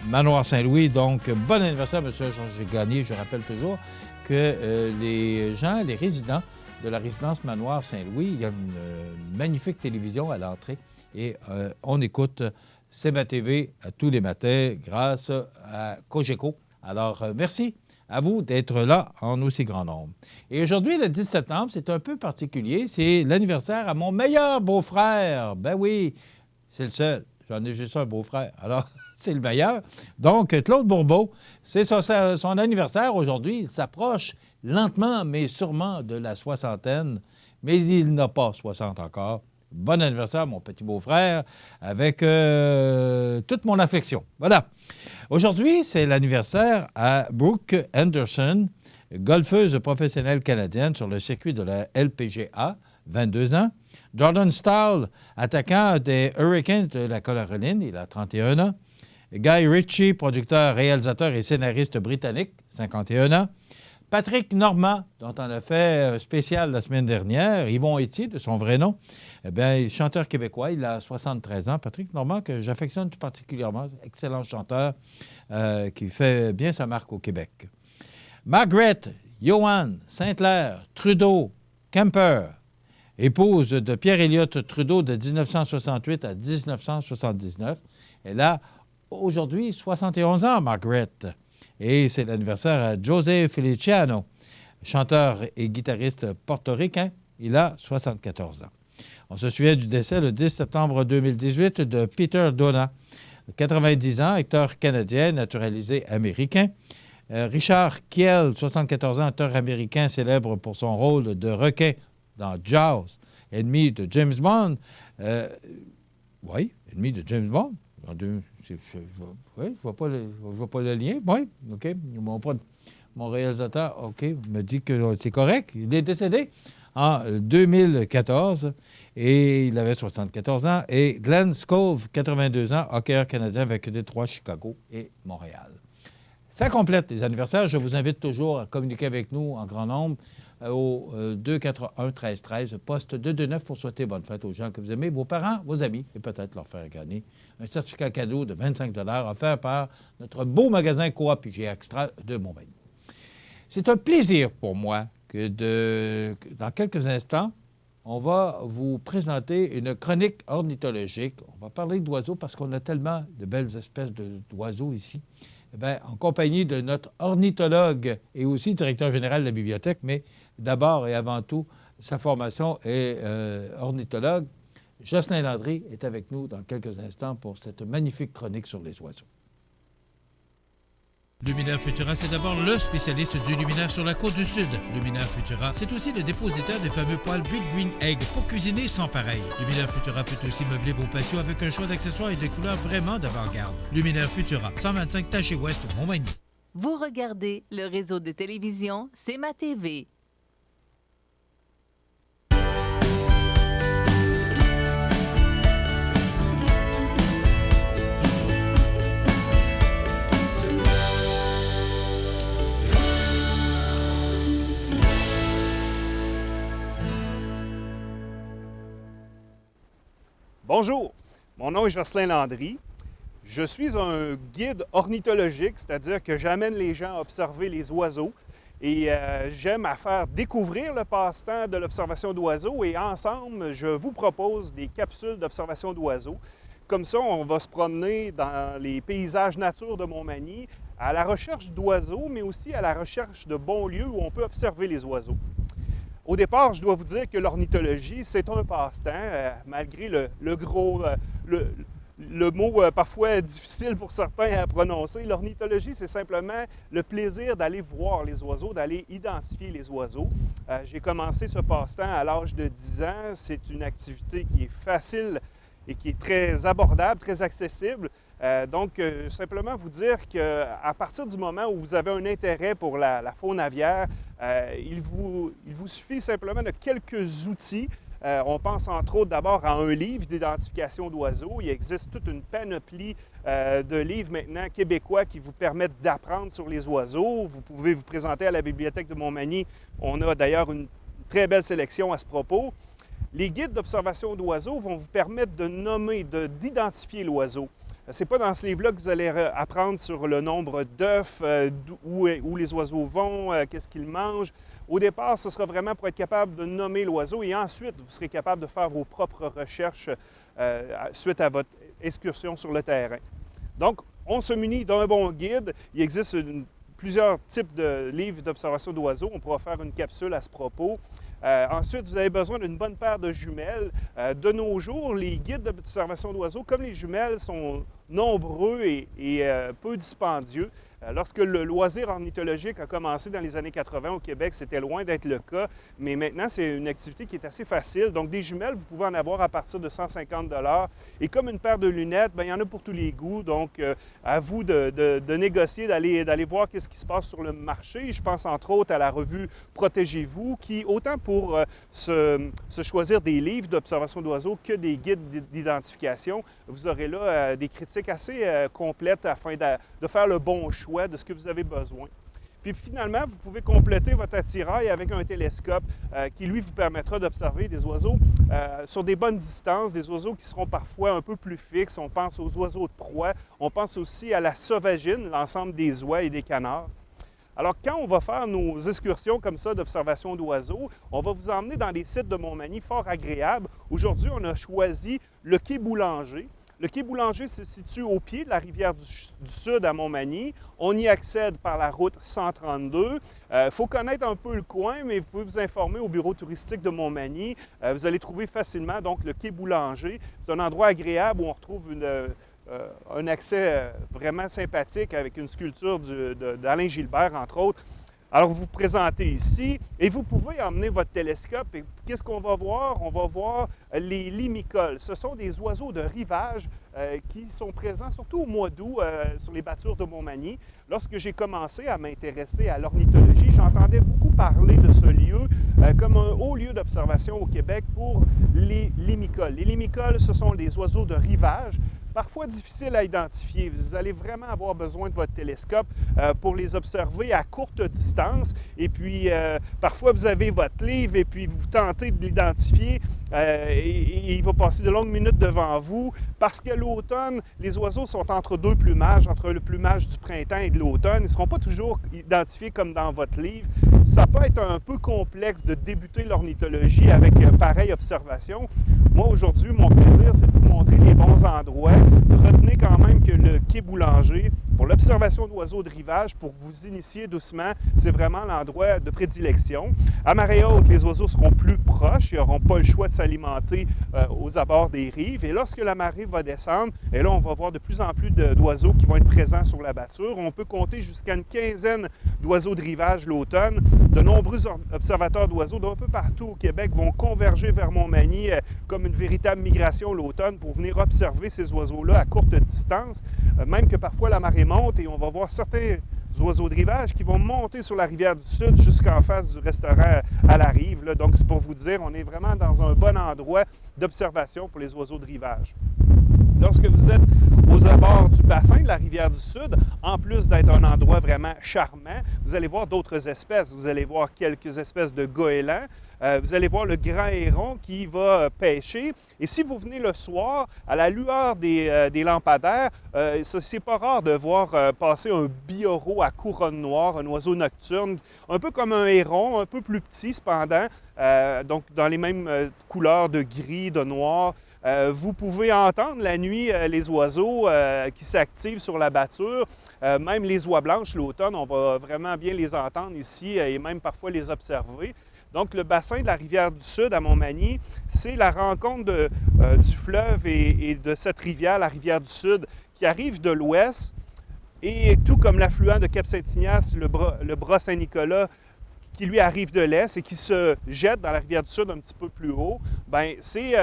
Manoir Saint-Louis. Donc, bon anniversaire, M. Georges Gagné. Je rappelle toujours que les résidents de la résidence Manoir Saint-Louis, il y a une magnifique télévision à l'entrée et on écoute C'est ma TV tous les matins grâce à Cogeco. Alors, merci à vous d'être là en aussi grand nombre. Et aujourd'hui, le 10 septembre, c'est un peu particulier. C'est l'anniversaire à mon meilleur beau-frère. Ben oui, c'est le seul. J'en ai juste un beau-frère. Alors, c'est le meilleur. Donc, Claude Bourbeau, c'est son anniversaire aujourd'hui. Il s'approche lentement, mais sûrement de la soixantaine. Mais il n'a pas 60 encore. Bon anniversaire, mon petit beau-frère, avec toute mon affection. Voilà. Aujourd'hui, c'est l'anniversaire à Brooke Henderson, golfeuse professionnelle canadienne sur le circuit de la LPGA, 22 ans. Jordan Stahl, attaquant des Hurricanes de la Caroline, il a 31 ans. Guy Ritchie, producteur, réalisateur et scénariste britannique, 51 ans. Patrick Normand, dont on a fait un spécial la semaine dernière, Yvon Etier, de son vrai nom, eh bien, chanteur québécois, il a 73 ans. Patrick Normand, que j'affectionne tout particulièrement, excellent chanteur qui fait bien sa marque au Québec. Margaret Johan Saint-Clair Trudeau Kemper, épouse de Pierre-Éliott Trudeau de 1968 à 1979. Elle a aujourd'hui 71 ans, Margaret. Et c'est l'anniversaire à José Feliciano, chanteur et guitariste portoricain. Il a 74 ans. On se souvient du décès le 10 septembre 2018 de Peter Donat, 90 ans, acteur canadien naturalisé américain. Richard Kiel, 74 ans, acteur américain célèbre pour son rôle de requin dans Jaws, ennemi de James Bond. Oui, ennemi de James Bond. Je ne vois pas le lien. Oui, OK. Mon réalisateur, OK, me dit que c'est correct. Il est décédé en 2014 et il avait 74 ans. Et Glenn Scove, 82 ans, hockeyeur canadien avec Détroit, Chicago et Montréal. Ça complète les anniversaires. Je vous invite toujours à communiquer avec nous en grand nombre au 281-1313, poste 229 pour souhaiter bonne fête aux gens que vous aimez, vos parents, vos amis, et peut-être leur faire gagner un certificat cadeau de 25 offert par notre beau magasin Coop IGA Extra de Montmagny. C'est un plaisir pour moi que dans quelques instants, on va vous présenter une chronique ornithologique. On va parler d'oiseaux parce qu'on a tellement de belles espèces d'oiseaux ici. Bien, en compagnie de notre ornithologue et aussi directeur général de la bibliothèque, mais d'abord et avant tout, sa formation est ornithologue. Jocelyn Landry est avec nous dans quelques instants pour cette magnifique chronique sur les oiseaux. Luminaire Futura, c'est d'abord le spécialiste du luminaire sur la côte du Sud. Luminaire Futura, c'est aussi le dépositaire des fameux poêles Big Green Egg pour cuisiner sans pareil. Luminaire Futura peut aussi meubler vos patios avec un choix d'accessoires et de couleurs vraiment d'avant-garde. Luminaire Futura, 125 Taché-Ouest, Montmagny. Vous regardez le réseau de télévision C'est ma TV. Bonjour, mon nom est Jocelyn Landry. Je suis un guide ornithologique, c'est-à-dire que j'amène les gens à observer les oiseaux et j'aime à faire découvrir le passe-temps de l'observation d'oiseaux et ensemble, je vous propose des capsules d'observation d'oiseaux. Comme ça, on va se promener dans les paysages nature de Montmagny à la recherche d'oiseaux, mais aussi à la recherche de bons lieux où on peut observer les oiseaux. Au départ, je dois vous dire que l'ornithologie, c'est un passe-temps, malgré le mot parfois difficile pour certains à prononcer. L'ornithologie, c'est simplement le plaisir d'aller voir les oiseaux, d'aller identifier les oiseaux. J'ai commencé ce passe-temps à l'âge de 10 ans. C'est une activité qui est facile et qui est très abordable, très accessible. Donc, simplement vous dire qu'à partir du moment où vous avez un intérêt pour la faune aviaire, il vous suffit simplement de quelques outils. On pense entre autres d'abord à un livre d'identification d'oiseaux. Il existe toute une panoplie de livres maintenant québécois qui vous permettent d'apprendre sur les oiseaux. Vous pouvez vous présenter à la bibliothèque de Montmagny. On a d'ailleurs une très belle sélection à ce propos. Les guides d'observation d'oiseaux vont vous permettre de nommer, d'identifier l'oiseau. Ce n'est pas dans ce livre-là que vous allez apprendre sur le nombre d'œufs, où les oiseaux vont, qu'est-ce qu'ils mangent. Au départ, ce sera vraiment pour être capable de nommer l'oiseau et ensuite, vous serez capable de faire vos propres recherches suite à votre excursion sur le terrain. Donc, on se munit d'un bon guide. Il existe plusieurs types de livres d'observation d'oiseaux. On pourra faire une capsule à ce propos. Ensuite, vous avez besoin d'une bonne paire de jumelles. De nos jours, les guides d'observation d'oiseaux, comme les jumelles, sont nombreux et peu dispendieux. Lorsque le loisir ornithologique a commencé dans les années 80 au Québec, c'était loin d'être le cas, mais maintenant, c'est une activité qui est assez facile. Donc, des jumelles, vous pouvez en avoir à partir de 150 $. Et comme une paire de lunettes, bien, il y en a pour tous les goûts. Donc, à vous de négocier, d'aller voir qu'est-ce qui se passe sur le marché. Je pense entre autres à la revue Protégez-vous, qui, autant pour se choisir des livres d'observation d'oiseaux que des guides d'identification, vous aurez là des critiques assez complètes afin de faire le bon choix de ce que vous avez besoin. Puis finalement, vous pouvez compléter votre attirail avec un télescope qui, lui, vous permettra d'observer des oiseaux sur des bonnes distances, des oiseaux qui seront parfois un peu plus fixes. On pense aux oiseaux de proie, on pense aussi à la sauvagine, l'ensemble des oies et des canards. Alors, quand on va faire nos excursions comme ça d'observation d'oiseaux, on va vous emmener dans des sites de Montmagny fort agréables. Aujourd'hui, on a choisi le quai Boulanger. Le quai Boulanger se situe au pied de la rivière du Sud à Montmagny. On y accède par la route 132. Il faut connaître un peu le coin, mais vous pouvez vous informer au bureau touristique de Montmagny. Vous allez trouver facilement donc le quai Boulanger. C'est un endroit agréable où on retrouve un accès vraiment sympathique avec une sculpture d'Alain Gilbert, entre autres. Alors, vous vous présentez ici et vous pouvez emmener votre télescope. Et qu'est-ce qu'on va voir? On va voir les limicoles. Ce sont des oiseaux de rivage qui sont présents surtout au mois d'août sur les battures de Montmagny. Lorsque j'ai commencé à m'intéresser à l'ornithologie, j'entendais beaucoup parler de ce lieu comme un haut lieu d'observation au Québec pour les limicoles. Les limicoles, ce sont des oiseaux de rivage. parfois difficiles à identifier. Vous allez vraiment avoir besoin de votre télescope pour les observer à courte distance. Et puis, parfois, vous avez votre livre et puis vous tentez de l'identifier et il va passer de longues minutes devant vous parce que l'automne, les oiseaux sont entre deux plumages, entre le plumage du printemps et de l'automne. Ils ne seront pas toujours identifiés comme dans votre livre. Ça peut être un peu complexe de débuter l'ornithologie avec pareille observation. Moi, aujourd'hui, mon plaisir, c'est de vous montrer les bons endroits. Retenez quand même que le quai Boulanger, pour l'observation d'oiseaux de rivage, pour vous initier doucement, c'est vraiment l'endroit de prédilection. À marée haute, les oiseaux seront plus proches, ils n'auront pas le choix de s'alimenter aux abords des rives. Et lorsque la marée va descendre, et là, on va voir de plus en plus d'oiseaux qui vont être présents sur la bâture. On peut compter jusqu'à une quinzaine d'oiseaux de rivage l'automne. De nombreux observateurs d'oiseaux d'un peu partout au Québec vont converger vers Montmagny comme une véritable migration l'automne pour venir observer ces oiseaux-là à courte distance, même que parfois la marée monte et on va voir certains oiseaux de rivage qui vont monter sur la rivière du Sud jusqu'en face du restaurant à la rive. Là. Donc, c'est pour vous dire, on est vraiment dans un bon endroit d'observation pour les oiseaux de rivage. Lorsque vous êtes aux abords du bassin de la rivière du Sud, en plus d'être un endroit vraiment charmant, vous allez voir d'autres espèces. Vous allez voir quelques espèces de goélands. Vous allez voir le grand héron qui va pêcher. Et si vous venez le soir, à la lueur des lampadaires, c'est pas rare de voir passer un biorot à couronne noire, un oiseau nocturne, un peu comme un héron, un peu plus petit cependant, donc dans les mêmes couleurs de gris, de noir. Vous pouvez entendre la nuit les oiseaux qui s'activent sur la bâture. Même les oies blanches l'automne, on va vraiment bien les entendre ici et même parfois les observer. Donc, le bassin de la rivière du Sud à Montmagny, c'est la rencontre du fleuve et de cette rivière, la rivière du Sud, qui arrive de l'ouest. Et tout comme l'affluent de Cap-Saint-Ignace, le bras Saint-Nicolas, qui lui arrive de l'est et qui se jette dans la rivière du Sud un petit peu plus haut, bien, c'est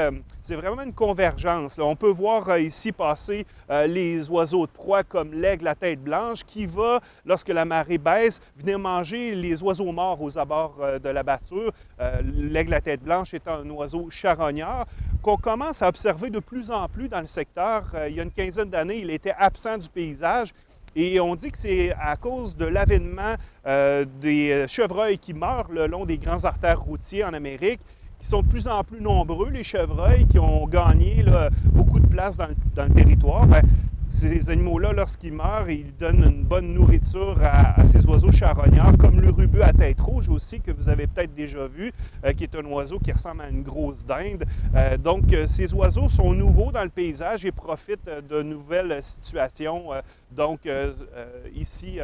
vraiment une convergence. Là. On peut voir ici passer les oiseaux de proie comme l'aigle à tête blanche qui va, lorsque la marée baisse, venir manger les oiseaux morts aux abords de la bâture. L'aigle à tête blanche étant un oiseau charognard qu'on commence à observer de plus en plus dans le secteur. Il y a une quinzaine d'années, il était absent du paysage. Et on dit que c'est à cause de l'avènement des chevreuils qui meurent le long des grands artères routiers en Amérique, qui sont de plus en plus nombreux, les chevreuils qui ont gagné là, beaucoup de place dans le territoire. Bien, ces animaux-là, lorsqu'ils meurent, ils donnent une bonne nourriture à ces oiseaux charognards, comme l'urubu à tête rouge aussi, que vous avez peut-être déjà vu, qui est un oiseau qui ressemble à une grosse dinde. Donc, ces oiseaux sont nouveaux dans le paysage et profitent de nouvelles situations, ici,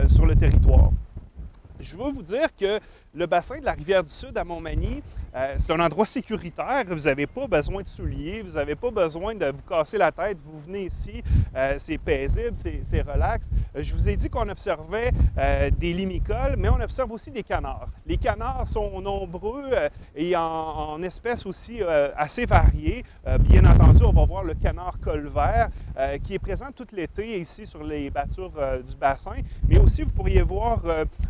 sur le territoire. Je veux vous dire que le bassin de la rivière du Sud à Montmagny, c'est un endroit sécuritaire. Vous n'avez pas besoin de souliers, vous n'avez pas besoin de vous casser la tête. Vous venez ici, c'est paisible, c'est relax. Je vous ai dit qu'on observait des limicoles, mais on observe aussi des canards. Les canards sont nombreux et en espèces aussi assez variées. Bien entendu, on va voir le canard colvert qui est présent tout l'été ici sur les bâtures du bassin, mais aussi vous pourriez voir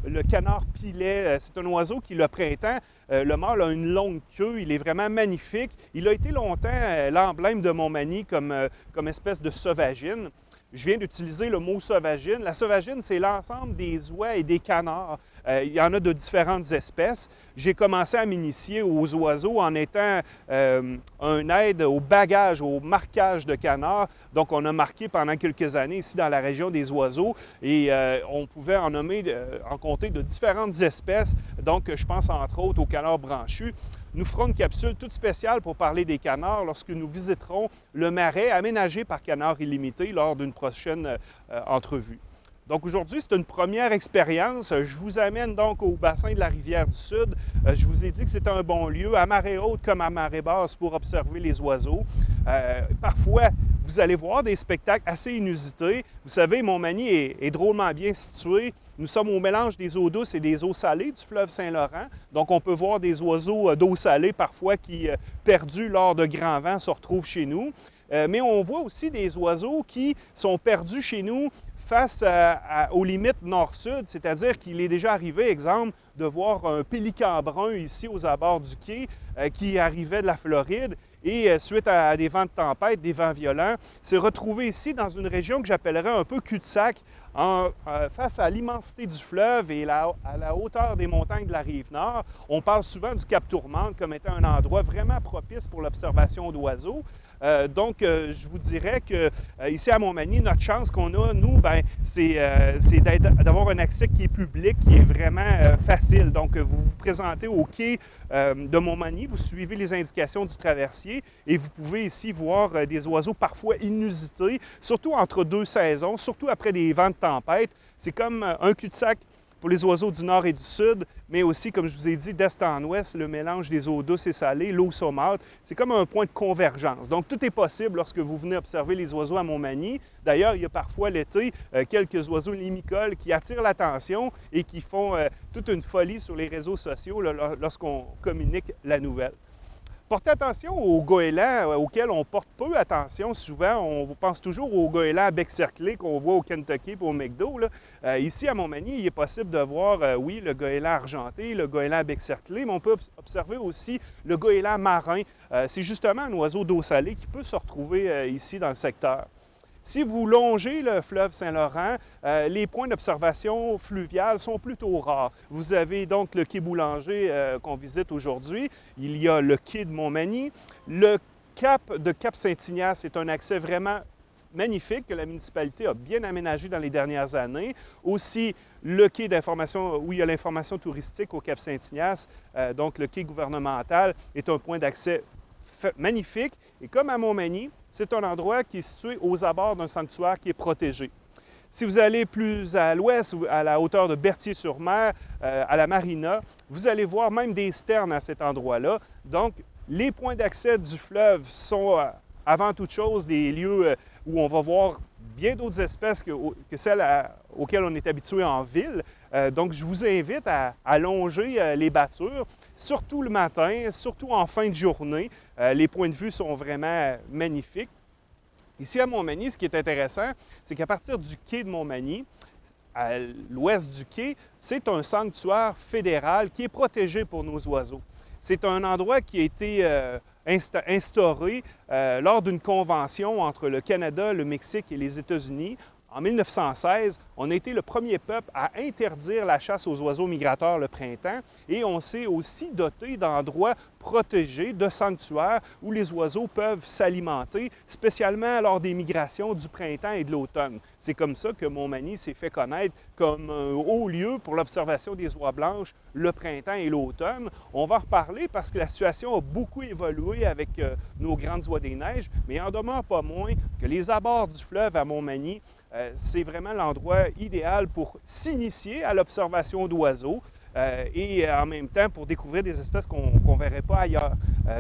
le canard pilet. C'est un oiseau qui, le printemps, le mâle a une longue queue, il est vraiment magnifique. Il a été longtemps l'emblème de Montmagny comme espèce de sauvagine. Je viens d'utiliser le mot sauvagine. La sauvagine, c'est l'ensemble des oies et des canards. Il y en a de différentes espèces. J'ai commencé à m'initier aux oiseaux en étant un aide au bagage, au marquage de canards. Donc, on a marqué pendant quelques années ici dans la région des oiseaux et on pouvait en nommer, en compter de différentes espèces. Donc, je pense entre autres au canard branchu. Nous ferons une capsule toute spéciale pour parler des canards lorsque nous visiterons le marais aménagé par Canards Illimité lors d'une prochaine entrevue. Donc aujourd'hui, c'est une première expérience. Je vous amène donc au bassin de la rivière du Sud. Je vous ai dit que c'était un bon lieu, à marée haute comme à marée basse, pour observer les oiseaux. Parfois, vous allez voir des spectacles assez inusités. Vous savez, Montmagny est drôlement bien situé. Nous sommes au mélange des eaux douces et des eaux salées du fleuve Saint-Laurent. Donc, on peut voir des oiseaux d'eau salée parfois qui, perdus lors de grands vents, se retrouvent chez nous. Mais on voit aussi des oiseaux qui sont perdus chez nous face aux limites nord-sud, c'est-à-dire qu'il est déjà arrivé, exemple, de voir un pélican brun ici aux abords du quai qui arrivait de la Floride et suite à des vents de tempête, des vents violents, s'est retrouvé ici dans une région que j'appellerais un peu cul-de-sac, face à l'immensité du fleuve et à la hauteur des montagnes de la Rive-Nord. On parle souvent du Cap Tourmente comme étant un endroit vraiment propice pour l'observation d'oiseaux. Donc, je vous dirais que ici à Montmagny, notre chance qu'on a, nous, c'est d'avoir un accès qui est public, qui est vraiment facile. Donc, vous vous présentez au quai de Montmagny, vous suivez les indications du traversier et vous pouvez ici voir des oiseaux parfois inusités, surtout entre deux saisons, surtout après des vents de tempête. C'est comme un cul-de-sac pour les oiseaux du nord et du sud, mais aussi, comme je vous ai dit, d'est en ouest, le mélange des eaux douces et salées, l'eau saumâtre, c'est comme un point de convergence. Donc, tout est possible lorsque vous venez observer les oiseaux à Montmagny. D'ailleurs, il y a parfois l'été quelques oiseaux limicoles qui attirent l'attention et qui font toute une folie sur les réseaux sociaux lorsqu'on communique la nouvelle. Portez attention aux goélands auxquels on porte peu attention. Souvent, on pense toujours aux goélands à bec cerclé qu'on voit au Kentucky et au McDo. Ici, à Montmagny, il est possible de voir, oui, le goéland argenté, le goéland à bec cerclé, mais on peut observer aussi le goéland marin. C'est justement un oiseau d'eau salée qui peut se retrouver ici dans le secteur. Si vous longez le fleuve Saint-Laurent, les points d'observation fluviale sont plutôt rares. Vous avez donc le quai Boulanger qu'on visite aujourd'hui. Il y a le quai de Montmagny. Le cap de Cap-Saint-Ignace est un accès vraiment magnifique que la municipalité a bien aménagé dans les dernières années. Aussi, le quai d'information, où il y a l'information touristique au Cap-Saint-Ignace, donc le quai gouvernemental, est un point d'accès magnifique. Et comme à Montmagny, c'est un endroit qui est situé aux abords d'un sanctuaire qui est protégé. Si vous allez plus à l'ouest, à la hauteur de Berthier-sur-Mer, à la marina, vous allez voir même des sternes à cet endroit-là. Donc, les points d'accès du fleuve sont avant toute chose des lieux où on va voir bien d'autres espèces que celles auxquelles on est habitué en ville. Donc, je vous invite à longer les battures, surtout le matin, surtout en fin de journée. Les points de vue sont vraiment magnifiques. Ici à Montmagny, ce qui est intéressant, c'est qu'à partir du quai de Montmagny, à l'ouest du quai, c'est un sanctuaire fédéral qui est protégé pour nos oiseaux. C'est un endroit qui a été instauré lors d'une convention entre le Canada, le Mexique et les États-Unis. En 1916, on a été le premier peuple à interdire la chasse aux oiseaux migrateurs le printemps et on s'est aussi doté d'endroits protégés, de sanctuaires où les oiseaux peuvent s'alimenter, spécialement lors des migrations du printemps et de l'automne. C'est comme ça que Montmagny s'est fait connaître comme un haut lieu pour l'observation des oies blanches le printemps et l'automne. On va en reparler parce que la situation a beaucoup évolué avec nos grandes oies des neiges, mais il en demeure pas moins que les abords du fleuve à Montmagny, c'est vraiment l'endroit idéal pour s'initier à l'observation d'oiseaux et en même temps pour découvrir des espèces qu'on ne verrait pas ailleurs.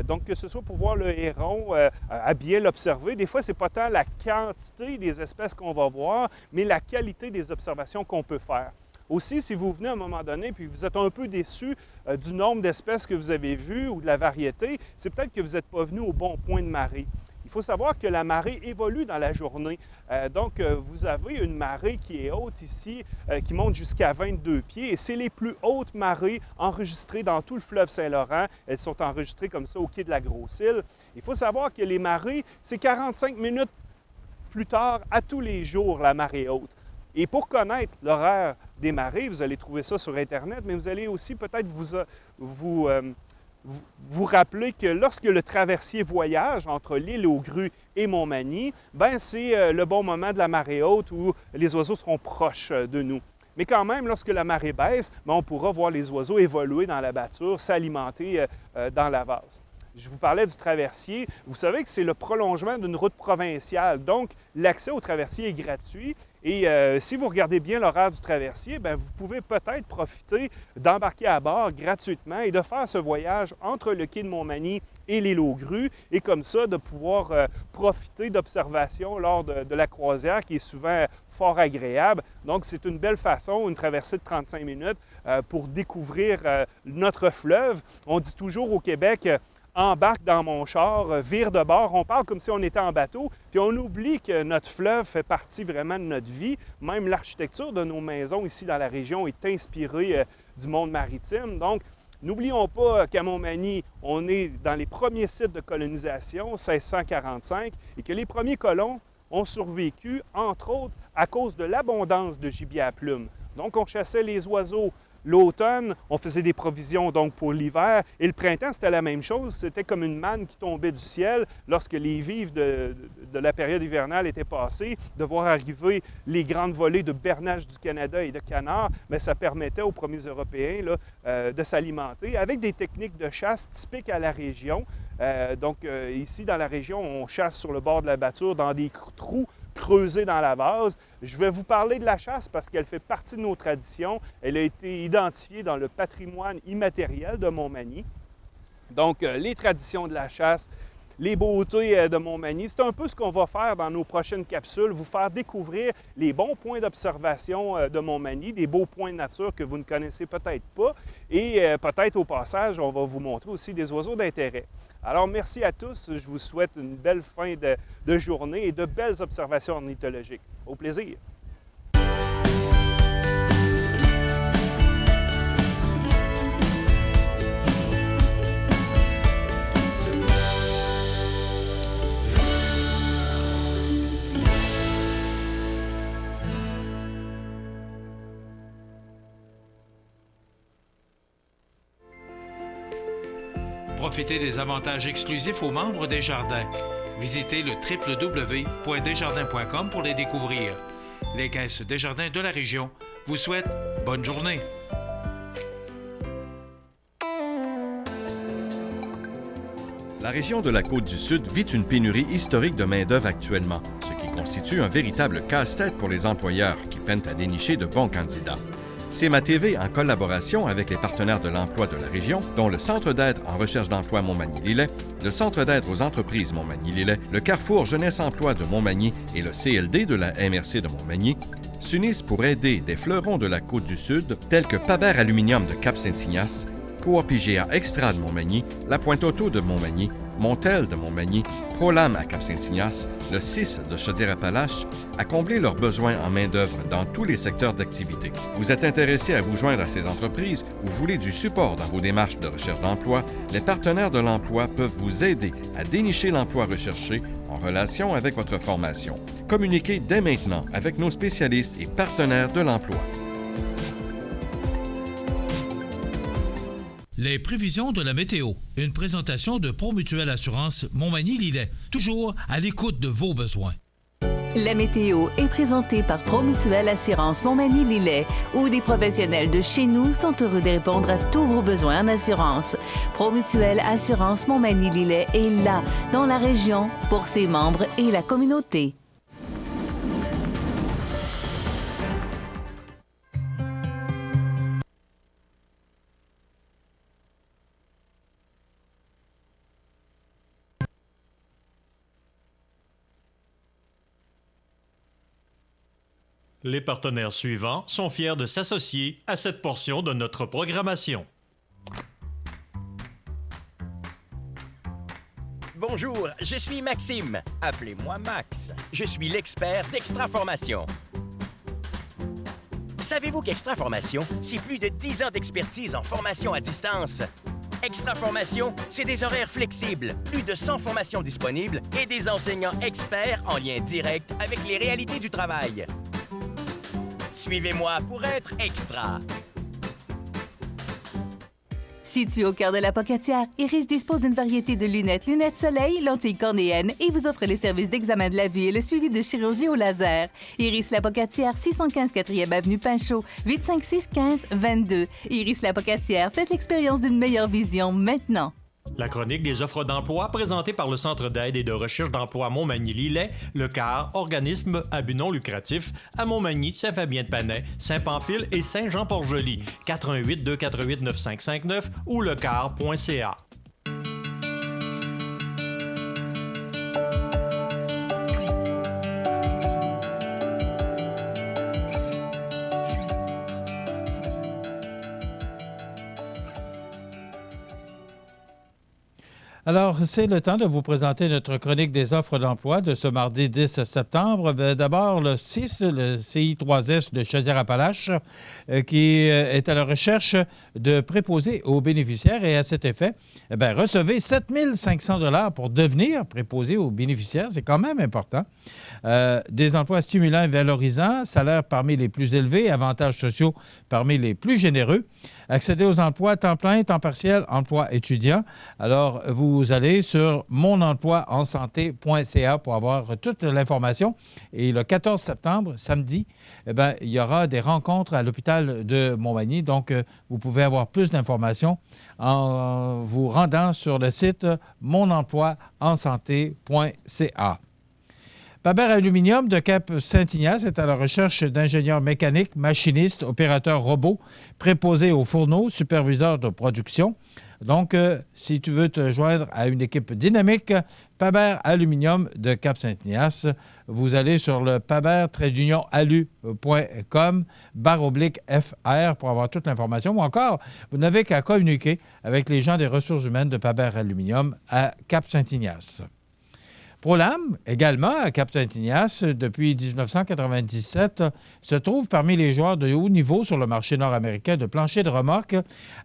Donc, que ce soit pour voir le héron, à bien l'observer, des fois, ce n'est pas tant la quantité des espèces qu'on va voir, mais la qualité des observations qu'on peut faire. Aussi, si vous venez à un moment donné puis vous êtes un peu déçu du nombre d'espèces que vous avez vues ou de la variété, c'est peut-être que vous n'êtes pas venu au bon point de marée. Il faut savoir que la marée évolue dans la journée. Donc, vous avez une marée qui est haute ici, qui monte jusqu'à 22 pieds. Et c'est les plus hautes marées enregistrées dans tout le fleuve Saint-Laurent. Elles sont enregistrées comme ça au quai de la Grosse-Île. Il faut savoir que les marées, c'est 45 minutes plus tard, à tous les jours, la marée haute. Et pour connaître l'horaire des marées, vous allez trouver ça sur Internet, mais vous allez aussi peut-être vous rappelez que lorsque le traversier voyage entre l'île aux Grues et Montmagny, c'est le bon moment de la marée haute où les oiseaux seront proches de nous. Mais quand même, lorsque la marée baisse, on pourra voir les oiseaux évoluer dans la batture, s'alimenter dans la vase. Je vous parlais du traversier. Vous savez que c'est le prolongement d'une route provinciale. Donc, l'accès au traversier est gratuit. Et si vous regardez bien l'horaire du traversier, vous pouvez peut-être profiter d'embarquer à bord gratuitement et de faire ce voyage entre le quai de Montmagny et l'île aux Grues. Et comme ça, de pouvoir profiter d'observations lors de la croisière qui est souvent fort agréable. Donc, c'est une belle façon, une traversée de 35 minutes pour découvrir notre fleuve. On dit toujours au Québec, embarque dans mon char, vire de bord. On parle comme si on était en bateau, puis on oublie que notre fleuve fait partie vraiment de notre vie. Même l'architecture de nos maisons ici dans la région est inspirée du monde maritime. Donc, N'oublions pas qu'à Montmagny, on est dans les premiers sites de colonisation, 1645, et que les premiers colons ont survécu, entre autres, à cause de l'abondance de gibier à plumes. Donc, on chassait les oiseaux. L'automne, on faisait des provisions donc pour l'hiver. Et le printemps, c'était la même chose. C'était comme une manne qui tombait du ciel lorsque les vives de la période hivernale étaient passées. De voir arriver les grandes volées de bernaches du Canada et de canards, bien, ça permettait aux premiers Européens là, de s'alimenter avec des techniques de chasse typiques à la région. Ici, dans la région, on chasse sur le bord de la batture dans des trous creusée dans la vase. Je vais vous parler de la chasse parce qu'elle fait partie de nos traditions. Elle a été identifiée dans le patrimoine immatériel de Montmagny. Donc, les traditions de la chasse, les beautés de Montmagny, c'est un peu ce qu'on va faire dans nos prochaines capsules, vous faire découvrir les bons points d'observation de Montmagny, des beaux points de nature que vous ne connaissez peut-être pas. Et peut-être au passage, on va vous montrer aussi des oiseaux d'intérêt. Alors, merci à tous. Je vous souhaite une belle fin de journée et de belles observations ornithologiques. Au plaisir! Profitez des avantages exclusifs aux membres des Jardins. Visitez le www.desjardins.com pour les découvrir. Les caisses Desjardins de la région vous souhaitent bonne journée. La région de la Côte-du-Sud vit une pénurie historique de main-d'œuvre actuellement, ce qui constitue un véritable casse-tête pour les employeurs qui peinent à dénicher de bons candidats. CMA-TV, en collaboration avec les partenaires de l'emploi de la région, dont le Centre d'aide en recherche d'emploi Montmagny-Lillet, le Centre d'aide aux entreprises Montmagny-Lillet, le Carrefour Jeunesse-Emploi de Montmagny et le CLD de la MRC de Montmagny, s'unissent pour aider des fleurons de la Côte-du-Sud, tels que Paber Aluminium de Cap-Saint-Ignace, Coop IGA Extra de Montmagny, La Pointe Auto de Montmagny, Montel de Montmagny, Prolam à Cap-Saint-Ignace, le CIS de Chaudière-Appalaches, à combler leurs besoins en main-d'œuvre dans tous les secteurs d'activité. Vous êtes intéressé à vous joindre à ces entreprises ou voulez du support dans vos démarches de recherche d'emploi, les partenaires de l'emploi peuvent vous aider à dénicher l'emploi recherché en relation avec votre formation. Communiquez dès maintenant avec nos spécialistes et partenaires de l'emploi. Les prévisions de la météo. Une présentation de Promutuelle Assurance Montmagny-Lillet. Toujours à l'écoute de vos besoins. La météo est présentée par Promutuelle Assurance Montmagny-Lillet, où des professionnels de chez nous sont heureux de répondre à tous vos besoins en assurance. Promutuelle Assurance Montmagny-Lillet est là, dans la région, pour ses membres et la communauté. Les partenaires suivants sont fiers de s'associer à cette portion de notre programmation. Bonjour, je suis Maxime. Appelez-moi Max. Je suis l'expert d'Extraformation. Savez-vous qu'Extraformation, c'est plus de 10 ans d'expertise en formation à distance? Extraformation, c'est des horaires flexibles, plus de 100 formations disponibles et des enseignants experts en lien direct avec les réalités du travail. Suivez-moi pour être extra. Situé au cœur de la Pocatière, Iris dispose d'une variété de lunettes soleil, lentilles cornéennes et vous offre les services d'examen de la vue et le suivi de chirurgie au laser. Iris La Pocatière, 615 4e Avenue Pinchot, 856-15-22. Iris La Pocatière, faites l'expérience d'une meilleure vision maintenant. La chronique des offres d'emploi présentée par le Centre d'aide et de recherche d'emploi Montmagny-Lillet, le CAR, organisme à but non lucratif, à Montmagny, Saint-Fabien-de-Panay, Saint-Pamphile et Saint-Jean-Port-Joli, 418-248-9559 ou lecar.ca. Alors, c'est le temps de vous présenter notre chronique des offres d'emploi de ce mardi 10 septembre. D'abord, le 6, le CI3S de Chaudière-Appalaches, qui est à la recherche de préposés aux bénéficiaires. Et à cet effet, recevez 7 500 $ pour devenir préposé aux bénéficiaires. C'est quand même important. Des emplois stimulants et valorisants, salaires parmi les plus élevés, avantages sociaux parmi les plus généreux. Accéder aux emplois temps plein, temps partiel, emploi étudiant. Alors, vous allez sur monemploiensanté.ca pour avoir toute l'information. Et le 14 septembre, samedi, il y aura des rencontres à l'hôpital de Montmagny. Donc, vous pouvez avoir plus d'informations en vous rendant sur le site monemploiensanté.ca. Paber Aluminium de Cap-Saint-Ignace est à la recherche d'ingénieurs mécaniques, machinistes, opérateurs robots, préposés aux fourneaux, superviseurs de production. Donc, si tu veux te joindre à une équipe dynamique, Paber Aluminium de Cap-Saint-Ignace, vous allez sur le paber-alu.com/FR pour avoir toute l'information. Ou encore, vous n'avez qu'à communiquer avec les gens des ressources humaines de Paber Aluminium à Cap-Saint-Ignace. Prolam, également à Cap-Saint-Ignace, depuis 1997, se trouve parmi les joueurs de haut niveau sur le marché nord-américain de plancher de remorque,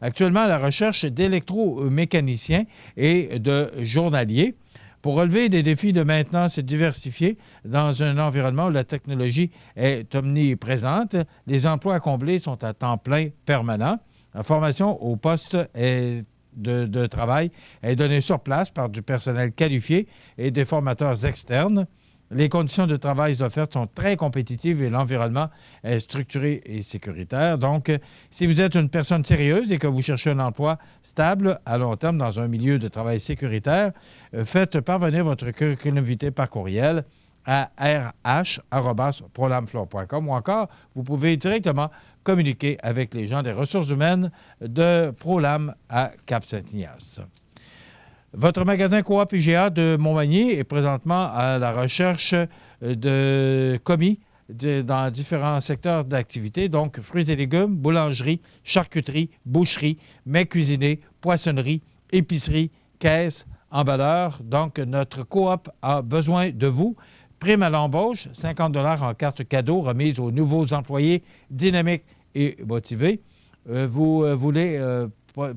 actuellement à la recherche d'électromécaniciens et de journaliers. Pour relever des défis de maintenance diversifiés dans un environnement où la technologie est omniprésente, les emplois à combler sont à temps plein permanent. La formation au poste de travail est donnée sur place par du personnel qualifié et des formateurs externes. Les conditions de travail offertes sont très compétitives et l'environnement est structuré et sécuritaire. Donc, si vous êtes une personne sérieuse et que vous cherchez un emploi stable à long terme dans un milieu de travail sécuritaire, faites parvenir votre curriculum vitae par courriel à rh@prolamflor.com ou encore, vous pouvez directement communiquer avec les gens des ressources humaines de Prolam à Cap-Saint-Ignace. Votre magasin Coop IGA de Montmagny est présentement à la recherche de commis dans différents secteurs d'activité, donc fruits et légumes, boulangerie, charcuterie, boucherie, mets cuisinés, poissonnerie, épicerie, caisse, emballeur. Donc, notre coop a besoin de vous. Prime à l'embauche, 50 $ en carte cadeau remise aux nouveaux employés dynamiques et motivés. Vous voulez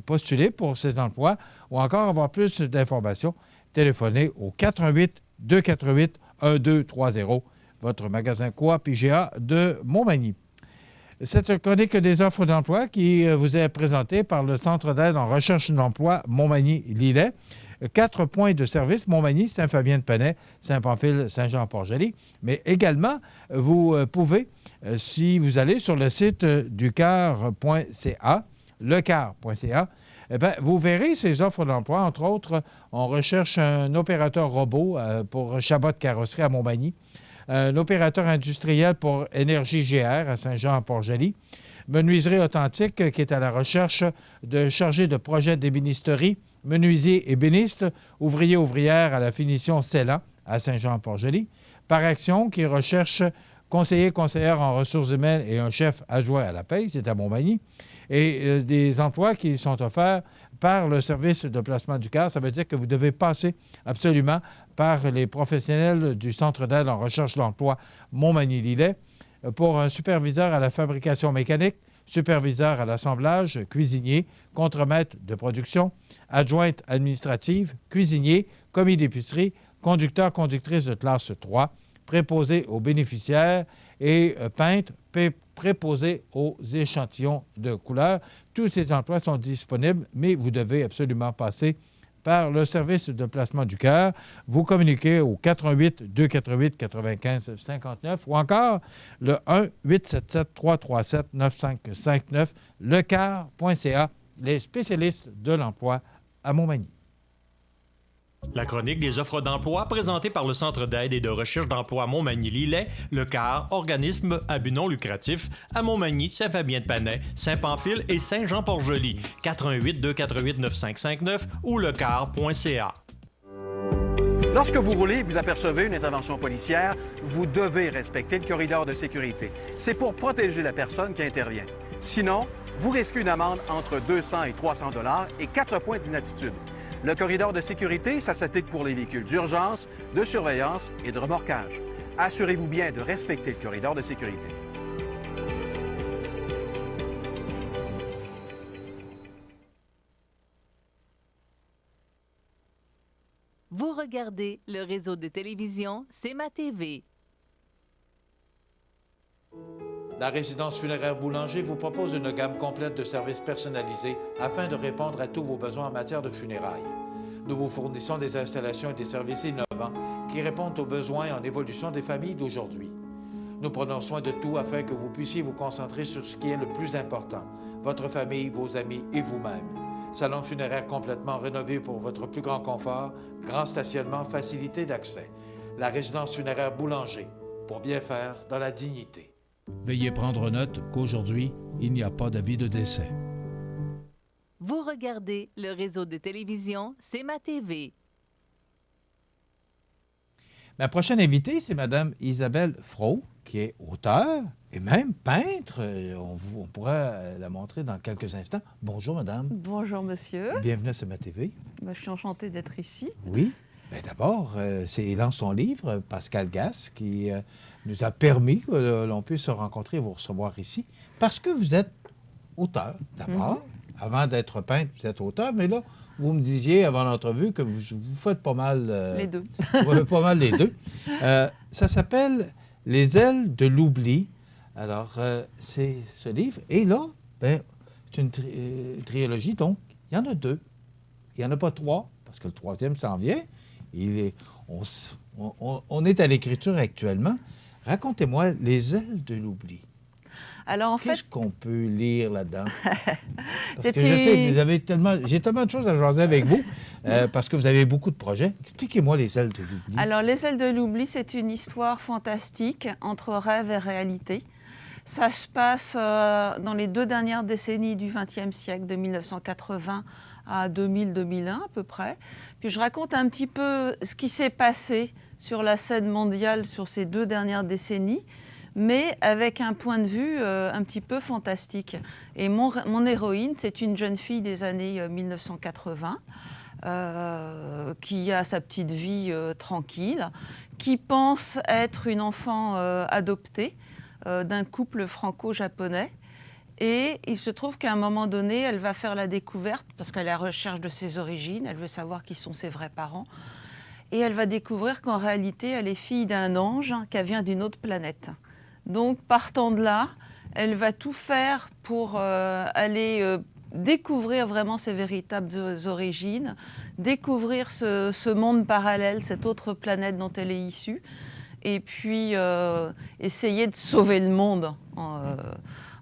postuler pour ces emplois ou encore avoir plus d'informations, téléphonez au 418-248-1230, votre magasin Coop IGA de Montmagny. Cette chronique des offres d'emploi qui vous est présentée par le Centre d'aide en recherche d'emploi Montmagny-Lillet. 4 points de service, Montmagny, Saint-Fabien-de-Panay, Saint-Pamphile, Saint-Jean-Port-Joli. Mais également, vous pouvez, si vous allez sur le site ducoeur.ca, lecoeur.ca, vous verrez ces offres d'emploi. Entre autres, on recherche un opérateur robot pour Chabot Carrosserie à Montmagny, un opérateur industriel pour Énergie GR à Saint-Jean-Port-Joli, Menuiserie Authentique qui est à la recherche de chargés de projet d'ébénisterie, menuisier ébéniste, ouvrier-ouvrière à la finition Ceylan à Saint-Jean-Port-Joli, Par Action qui recherche conseillère en ressources humaines et un chef adjoint à la paie, c'est à Montmagny, et des emplois qui sont offerts par le service de placement du CAR. Ça veut dire que vous devez passer absolument par les professionnels du Centre d'aide en recherche d'emploi Montmagny-Lillet pour un superviseur à la fabrication mécanique, superviseur à l'assemblage, cuisinier, contremaître de production, adjointe administrative, cuisinier, commis d'épicerie, conducteur, conductrice de classe 3, préposé aux bénéficiaires et peintre, préposé aux échantillons de couleurs. Tous ces emplois sont disponibles, mais vous devez absolument passer par le service de placement du cœur. Vous communiquez au 418-248-95-59 ou encore le 1-877-337-9559, lecar.ca, les spécialistes de l'emploi à Montmagny. La chronique des offres d'emploi présentée par le Centre d'aide et de recherche d'emploi Montmagny-Lillet, le CAR, organisme à but non lucratif, à Montmagny, Saint-Fabien-de-Panay, Saint-Pamphile et Saint-Jean-Port-Joli, 418-248-9559 ou lecar.ca. Lorsque vous roulez et vous apercevez une intervention policière, vous devez respecter le corridor de sécurité. C'est pour protéger la personne qui intervient. Sinon, vous risquez une amende entre 200 et 300 $ et 4 points d'inaptitude. Le corridor de sécurité, ça s'applique pour les véhicules d'urgence, de surveillance et de remorquage. Assurez-vous bien de respecter le corridor de sécurité. Vous regardez le réseau de télévision C'est ma TV. La résidence funéraire Boulanger vous propose une gamme complète de services personnalisés afin de répondre à tous vos besoins en matière de funérailles. Nous vous fournissons des installations et des services innovants qui répondent aux besoins en évolution des familles d'aujourd'hui. Nous prenons soin de tout afin que vous puissiez vous concentrer sur ce qui est le plus important, votre famille, vos amis et vous-même. Salon funéraire complètement rénové pour votre plus grand confort, grand stationnement, facilité d'accès. La résidence funéraire Boulanger, pour bien faire dans la dignité. Veuillez prendre note qu'aujourd'hui, il n'y a pas d'avis de décès. Vous regardez le réseau de télévision C'est ma TV. Ma prochaine invitée, c'est Mme Isabelle Fraud, qui est auteure et même peintre. On pourra la montrer dans quelques instants. Bonjour, madame. Bonjour, monsieur. Bienvenue à C'est ma TV. Je suis enchantée d'être ici. Oui. Bien, d'abord, c'est dans son livre, Pascal Gasse, qui nous a permis que l'on puisse se rencontrer et vous recevoir ici, parce que vous êtes auteur, d'abord. Avant d'être peintre, vous êtes auteur, mais là, vous me disiez avant l'entrevue que vous faites pas mal... les deux. Pas mal les deux. Ça s'appelle « Les ailes de l'oubli ». Alors, c'est ce livre. Et là, ben, c'est une trilogie, donc il y en a deux. Il n'y en a pas trois, parce que le troisième s'en vient. On est à l'écriture actuellement. Racontez-moi « Les ailes de l'oubli ». Alors, en fait... Qu'est-ce qu'on peut lire là-dedans? Parce que je sais que vous avez j'ai tellement de choses à jaser avec vous, parce que vous avez beaucoup de projets. Expliquez-moi Les ailes de l'oubli. Alors, Les ailes de l'oubli, c'est une histoire fantastique entre rêve et réalité. Ça se passe dans les 2 dernières décennies du XXe siècle, de 1980 à 2000-2001 à peu près. Puis je raconte un petit peu ce qui s'est passé sur la scène mondiale sur ces 2 dernières décennies, mais avec un point de vue un petit peu fantastique. Et mon héroïne, c'est une jeune fille des années 1980, qui a sa petite vie tranquille, qui pense être une enfant adoptée d'un couple franco-japonais. Et il se trouve qu'à un moment donné, elle va faire la découverte, parce qu'elle est à la recherche de ses origines, elle veut savoir qui sont ses vrais parents, et elle va découvrir qu'en réalité, elle est fille d'un ange qui vient d'une autre planète. Donc, partant de là, elle va tout faire pour aller découvrir vraiment ses véritables origines, découvrir ce monde parallèle, cette autre planète dont elle est issue, et puis essayer de sauver le monde,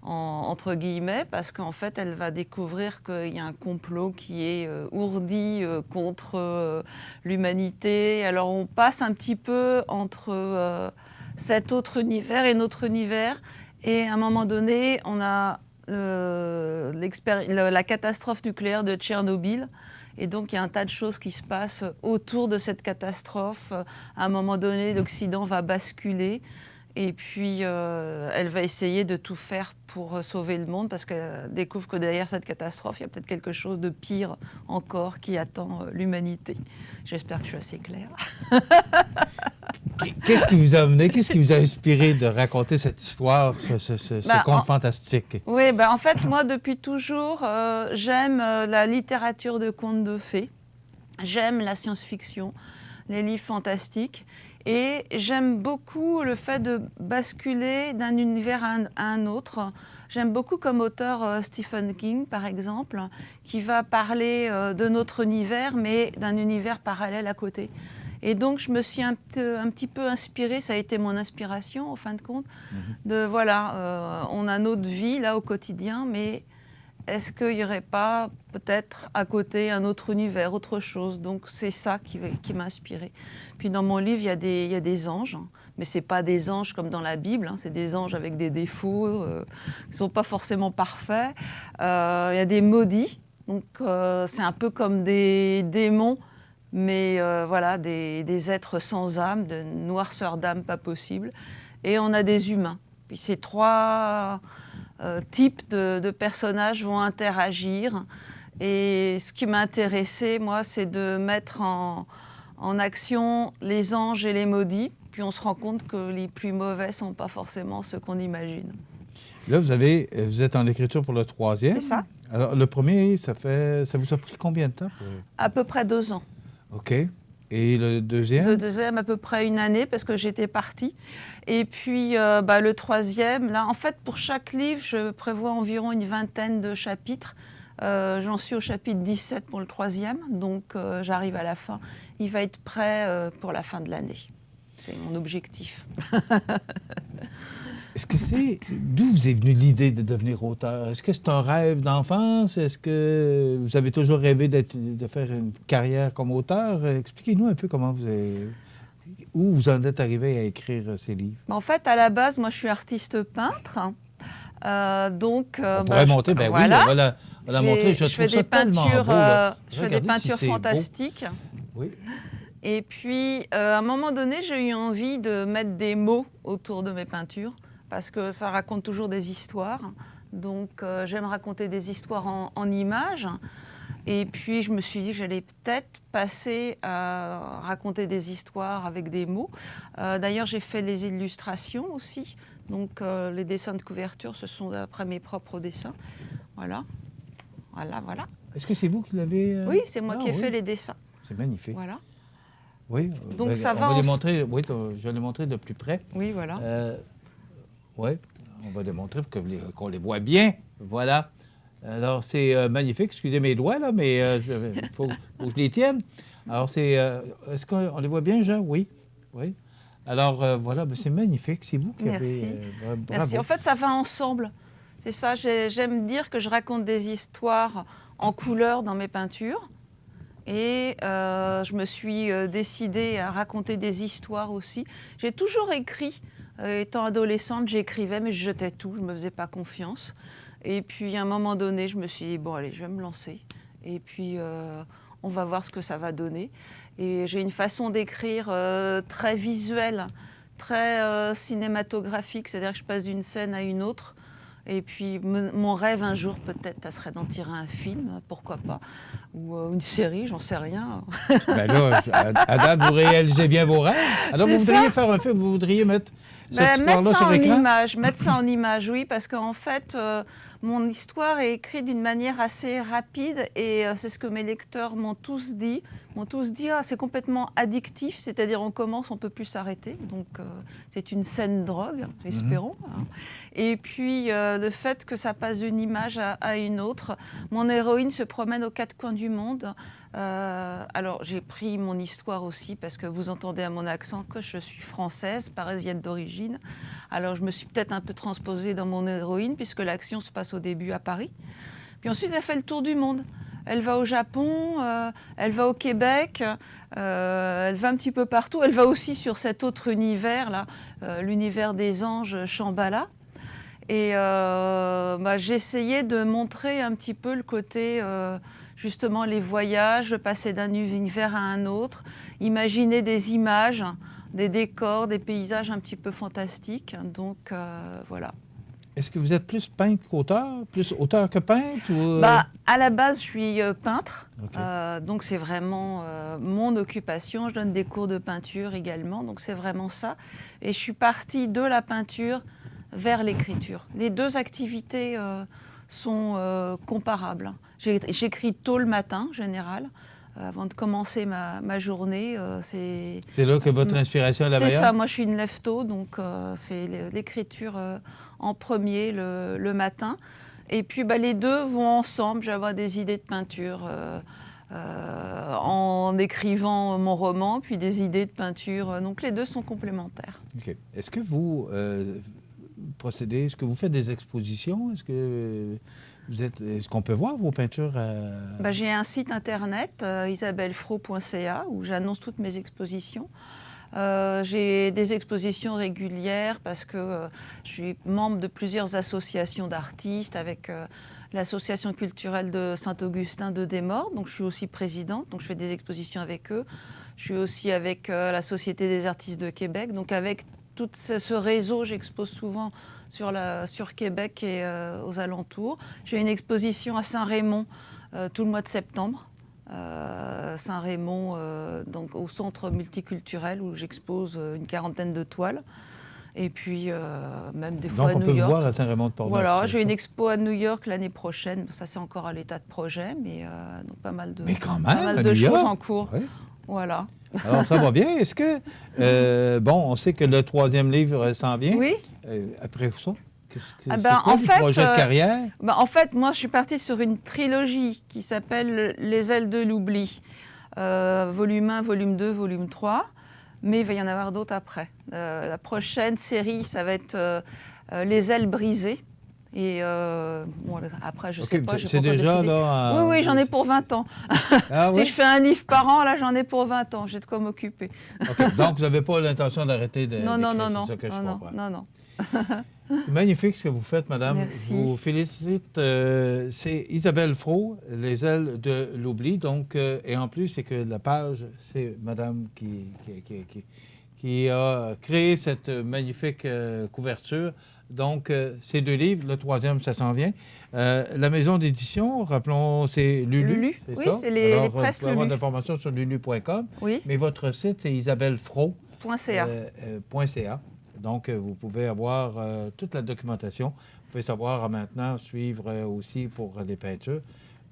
entre guillemets, parce qu'en fait, elle va découvrir qu'il y a un complot qui est ourdi contre l'humanité. Alors, on passe un petit peu entre cet autre univers et notre univers, et à un moment donné, on a la catastrophe nucléaire de Tchernobyl. Et donc, il y a un tas de choses qui se passent autour de cette catastrophe. À un moment donné, l'Occident va basculer. Et puis, elle va essayer de tout faire pour sauver le monde, parce qu'elle découvre que derrière cette catastrophe, il y a peut-être quelque chose de pire encore qui attend l'humanité. J'espère que je suis assez claire. Qu'est-ce qui vous a amené, qu'est-ce qui vous a inspiré de raconter cette histoire, ce conte fantastique? Oui, en fait, moi, depuis toujours, j'aime la littérature de contes de fées. J'aime la science-fiction, les livres fantastiques. Et j'aime beaucoup le fait de basculer d'un univers à un autre. J'aime beaucoup comme auteur Stephen King, par exemple, qui va parler de notre univers, mais d'un univers parallèle à côté. Et donc, je me suis un petit peu inspirée, ça a été mon inspiration, en fin de compte, de voilà, on a notre vie là au quotidien, mais est-ce qu'il n'y aurait pas peut-être à côté un autre univers, autre chose? Donc c'est ça qui m'a inspirée. Puis dans mon livre, il y a des anges, mais ce n'est pas des anges comme dans la Bible, c'est des anges avec des défauts qui ne sont pas forcément parfaits. Il y a des maudits, donc c'est un peu comme des démons, mais voilà, des êtres sans âme, de noirceur d'âme pas possible. Et on a des humains. Puis ces 3... types de personnages vont interagir, Et ce qui m'a intéressée, moi, c'est de mettre en action les anges et les maudits. Puis on se rend compte que les plus mauvais ne sont pas forcément ceux qu'on imagine. Là, vous êtes en écriture pour le 3e. C'est ça. Alors, le premier, ça vous a pris combien de temps? À peu près 2 ans. OK. Et le deuxième? Le deuxième, à peu près 1 année, parce que j'étais partie. Et puis, le 3e, là, en fait, pour chaque livre, je prévois environ une 20aine de chapitres. J'en suis au chapitre 17 pour le 3e, donc j'arrive à la fin. Il va être prêt pour la fin de l'année. C'est mon objectif. Est-ce que d'où vous est venue l'idée de devenir auteur? Est-ce que c'est un rêve d'enfance? Est-ce que vous avez toujours rêvé de faire une carrière comme auteur? Expliquez-nous un peu où vous en êtes arrivé à écrire ces livres. En fait, à la base, moi, je suis artiste peintre. Donc, on pourrait montrer, ben voilà. Oui, on l'a montré. Je trouve ça tellement beau. Je fais des peintures fantastiques. Oui. Et puis, à un moment donné, j'ai eu envie de mettre des mots autour de mes peintures, parce que ça raconte toujours des histoires. Donc, j'aime raconter des histoires en images. Et puis, je me suis dit que j'allais peut-être passer à raconter des histoires avec des mots. D'ailleurs, j'ai fait les illustrations aussi. Donc, les dessins de couverture, ce sont d'après mes propres dessins. Voilà. Voilà. Est-ce que c'est vous qui l'avez... Oui, c'est moi qui ai fait les dessins. C'est magnifique. Voilà. Oui, donc ça va. On va les montrer. Oui, je vais les montrer de plus près. Oui, voilà. Oui, on va les montrer pour qu'on les voit bien. Voilà. Alors, c'est magnifique. Excusez mes doigts, là, mais il faut que je les tienne. Alors, est-ce qu'on les voit bien, Jean? Oui. Oui. Alors, voilà, c'est magnifique. C'est vous qui avez... Bravo. Merci. En fait, ça va ensemble. C'est ça. J'aime dire que je raconte des histoires en couleur dans mes peintures. Et je me suis décidée à raconter des histoires aussi. J'ai toujours écrit. Étant adolescente, j'écrivais, mais je jetais tout. Je ne me faisais pas confiance. Et puis, à un moment donné, je me suis dit, bon, allez, je vais me lancer. Et puis, on va voir ce que ça va donner. Et j'ai une façon d'écrire très visuelle, très cinématographique. C'est-à-dire que je passe d'une scène à une autre. Et puis, mon rêve un jour, peut-être, ça serait d'en tirer un film, pourquoi pas, ou une série, j'en sais rien. Ben là, à date, vous réalisez bien vos rêves. Alors, vous voudriez faire un film, vous voudriez mettre cette histoire-là sur l'écran? Mettre ça en image, oui, parce qu'en fait, mon histoire est écrite d'une manière assez rapide et c'est ce que mes lecteurs m'ont tous dit. C'est complètement addictif, c'est-à-dire on commence, on ne peut plus s'arrêter. Donc c'est une saine drogue, espérons. Et puis le fait que ça passe d'une image à une autre. Mon héroïne se promène aux 4 coins du monde. Alors j'ai pris mon histoire aussi parce que vous entendez à mon accent que je suis française, parisienne d'origine. Alors je me suis peut-être un peu transposée dans mon héroïne puisque l'action se passe au début à Paris. Puis ensuite elle fait le tour du monde. Elle va au Japon, elle va au Québec, elle va un petit peu partout. Elle va aussi sur cet autre univers là, l'univers des anges Shambhala. Et j'essayais de montrer un petit peu le côté justement les voyages, passer d'un univers à un autre, imaginer des images, des décors, des paysages un petit peu fantastiques. Donc voilà. Est-ce que vous êtes plus peintre qu'auteur? Plus auteur que peintre? Ou... À la base, je suis peintre. Okay. Donc c'est vraiment mon occupation. Je donne des cours de peinture également. Donc c'est vraiment ça. Et je suis partie de la peinture vers l'écriture. Les 2 activités sont comparables. J'écris tôt le matin, en général, avant de commencer ma journée. C'est là que votre inspiration est la meilleure? C'est ça, moi je suis une lève-tôt, donc c'est l'écriture en premier le matin. Et puis les 2 vont ensemble, je vais avoir des idées de peinture en écrivant mon roman, puis des idées de peinture, donc les 2 sont complémentaires. Okay. Est-ce que vous procédez, est-ce que vous faites des expositions? Est-ce qu'on peut voir vos peintures? J'ai un site internet, isabellefraud.ca, où j'annonce toutes mes expositions. J'ai des expositions régulières parce que je suis membre de plusieurs associations d'artistes avec l'association culturelle de Saint-Augustin de Desmaures, donc je suis aussi présidente, donc je fais des expositions avec eux. Je suis aussi avec la Société des artistes de Québec, donc avec tout ce réseau, j'expose souvent sur Québec et aux alentours. J'ai une exposition à Saint-Raymond tout le mois de septembre. Saint-Raymond, donc au centre multiculturel où j'expose une quarantaine de toiles. Et puis, même des fois à New York. Donc, on peut vous voir à Saint-Raymond-de-Portneuf. Voilà, j'ai une expo à New York l'année prochaine. Ça, c'est encore à l'état de projet, mais donc pas mal de, choses en cours. Oui. Voilà. Alors, ça va bien. Est-ce que... on sait que le 3e livre s'en vient. Oui. Après ça, c'est quoi le projet de carrière? En fait, moi, je suis partie sur une trilogie qui s'appelle Les ailes de l'oubli. Volume 1, volume 2, volume 3. Mais il va y en avoir d'autres après. La prochaine série, ça va être Les ailes brisées. Et après, je ne sais pas. C'est déjà là... Oui, j'en ai pour 20 ans. Ah, si oui? je fais un livre par an, là, j'en ai pour 20 ans. J'ai de quoi m'occuper. Okay. Donc, vous n'avez pas l'intention d'arrêter de Non. C'est ça que je comprends. Non. C'est magnifique ce que vous faites, madame. Merci. Je vous félicite. C'est Isabelle Fraud, Les ailes de l'oubli. Donc, et en plus, c'est que la page, c'est madame qui a créé cette magnifique couverture. Donc, ces 2 livres, le 3e, ça s'en vient. La maison d'édition, rappelons, c'est Lulu. C'est ça? C'est les presses Lulu. Vous pouvez avoir Lulu. D'informations sur lulu.com. Oui. Mais votre site, c'est isabellefraud.ca. Donc, vous pouvez avoir toute la documentation. Vous pouvez savoir maintenant suivre aussi pour les peintures.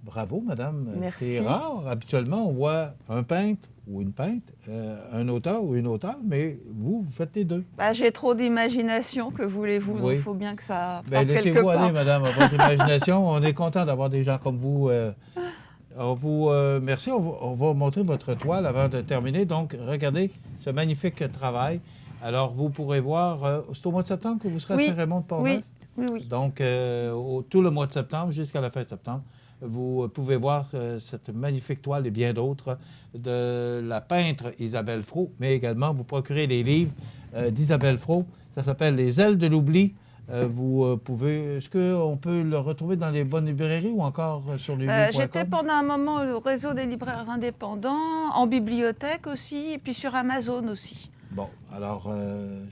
Bravo, madame. Merci. C'est rare. Habituellement, on voit un peintre ou une peintre, un auteur ou une auteure, mais vous faites les deux. J'ai trop d'imagination, que voulez-vous, donc il faut bien que ça parte quelque part. Laissez-vous aller, madame, à votre imagination. On est content d'avoir des gens comme vous. On vous merci. On va montrer votre toile avant de terminer. Donc, regardez ce magnifique travail. Alors, vous pourrez voir, c'est au mois de septembre que vous serez à Saint-Raymond-de-Portneuf? Oui. Donc, tout le mois de septembre jusqu'à la fin septembre, vous pouvez voir cette magnifique toile et bien d'autres de la peintre Isabelle Fraud, mais également vous procurez les livres d'Isabelle Fraud. Ça s'appelle Les ailes de l'oubli. Vous pouvez... Est-ce qu'on peut le retrouver dans les bonnes librairies ou encore sur lulu.com? J'étais pendant un moment au réseau des libraires indépendants, en bibliothèque aussi, et puis sur Amazon aussi. Bon, alors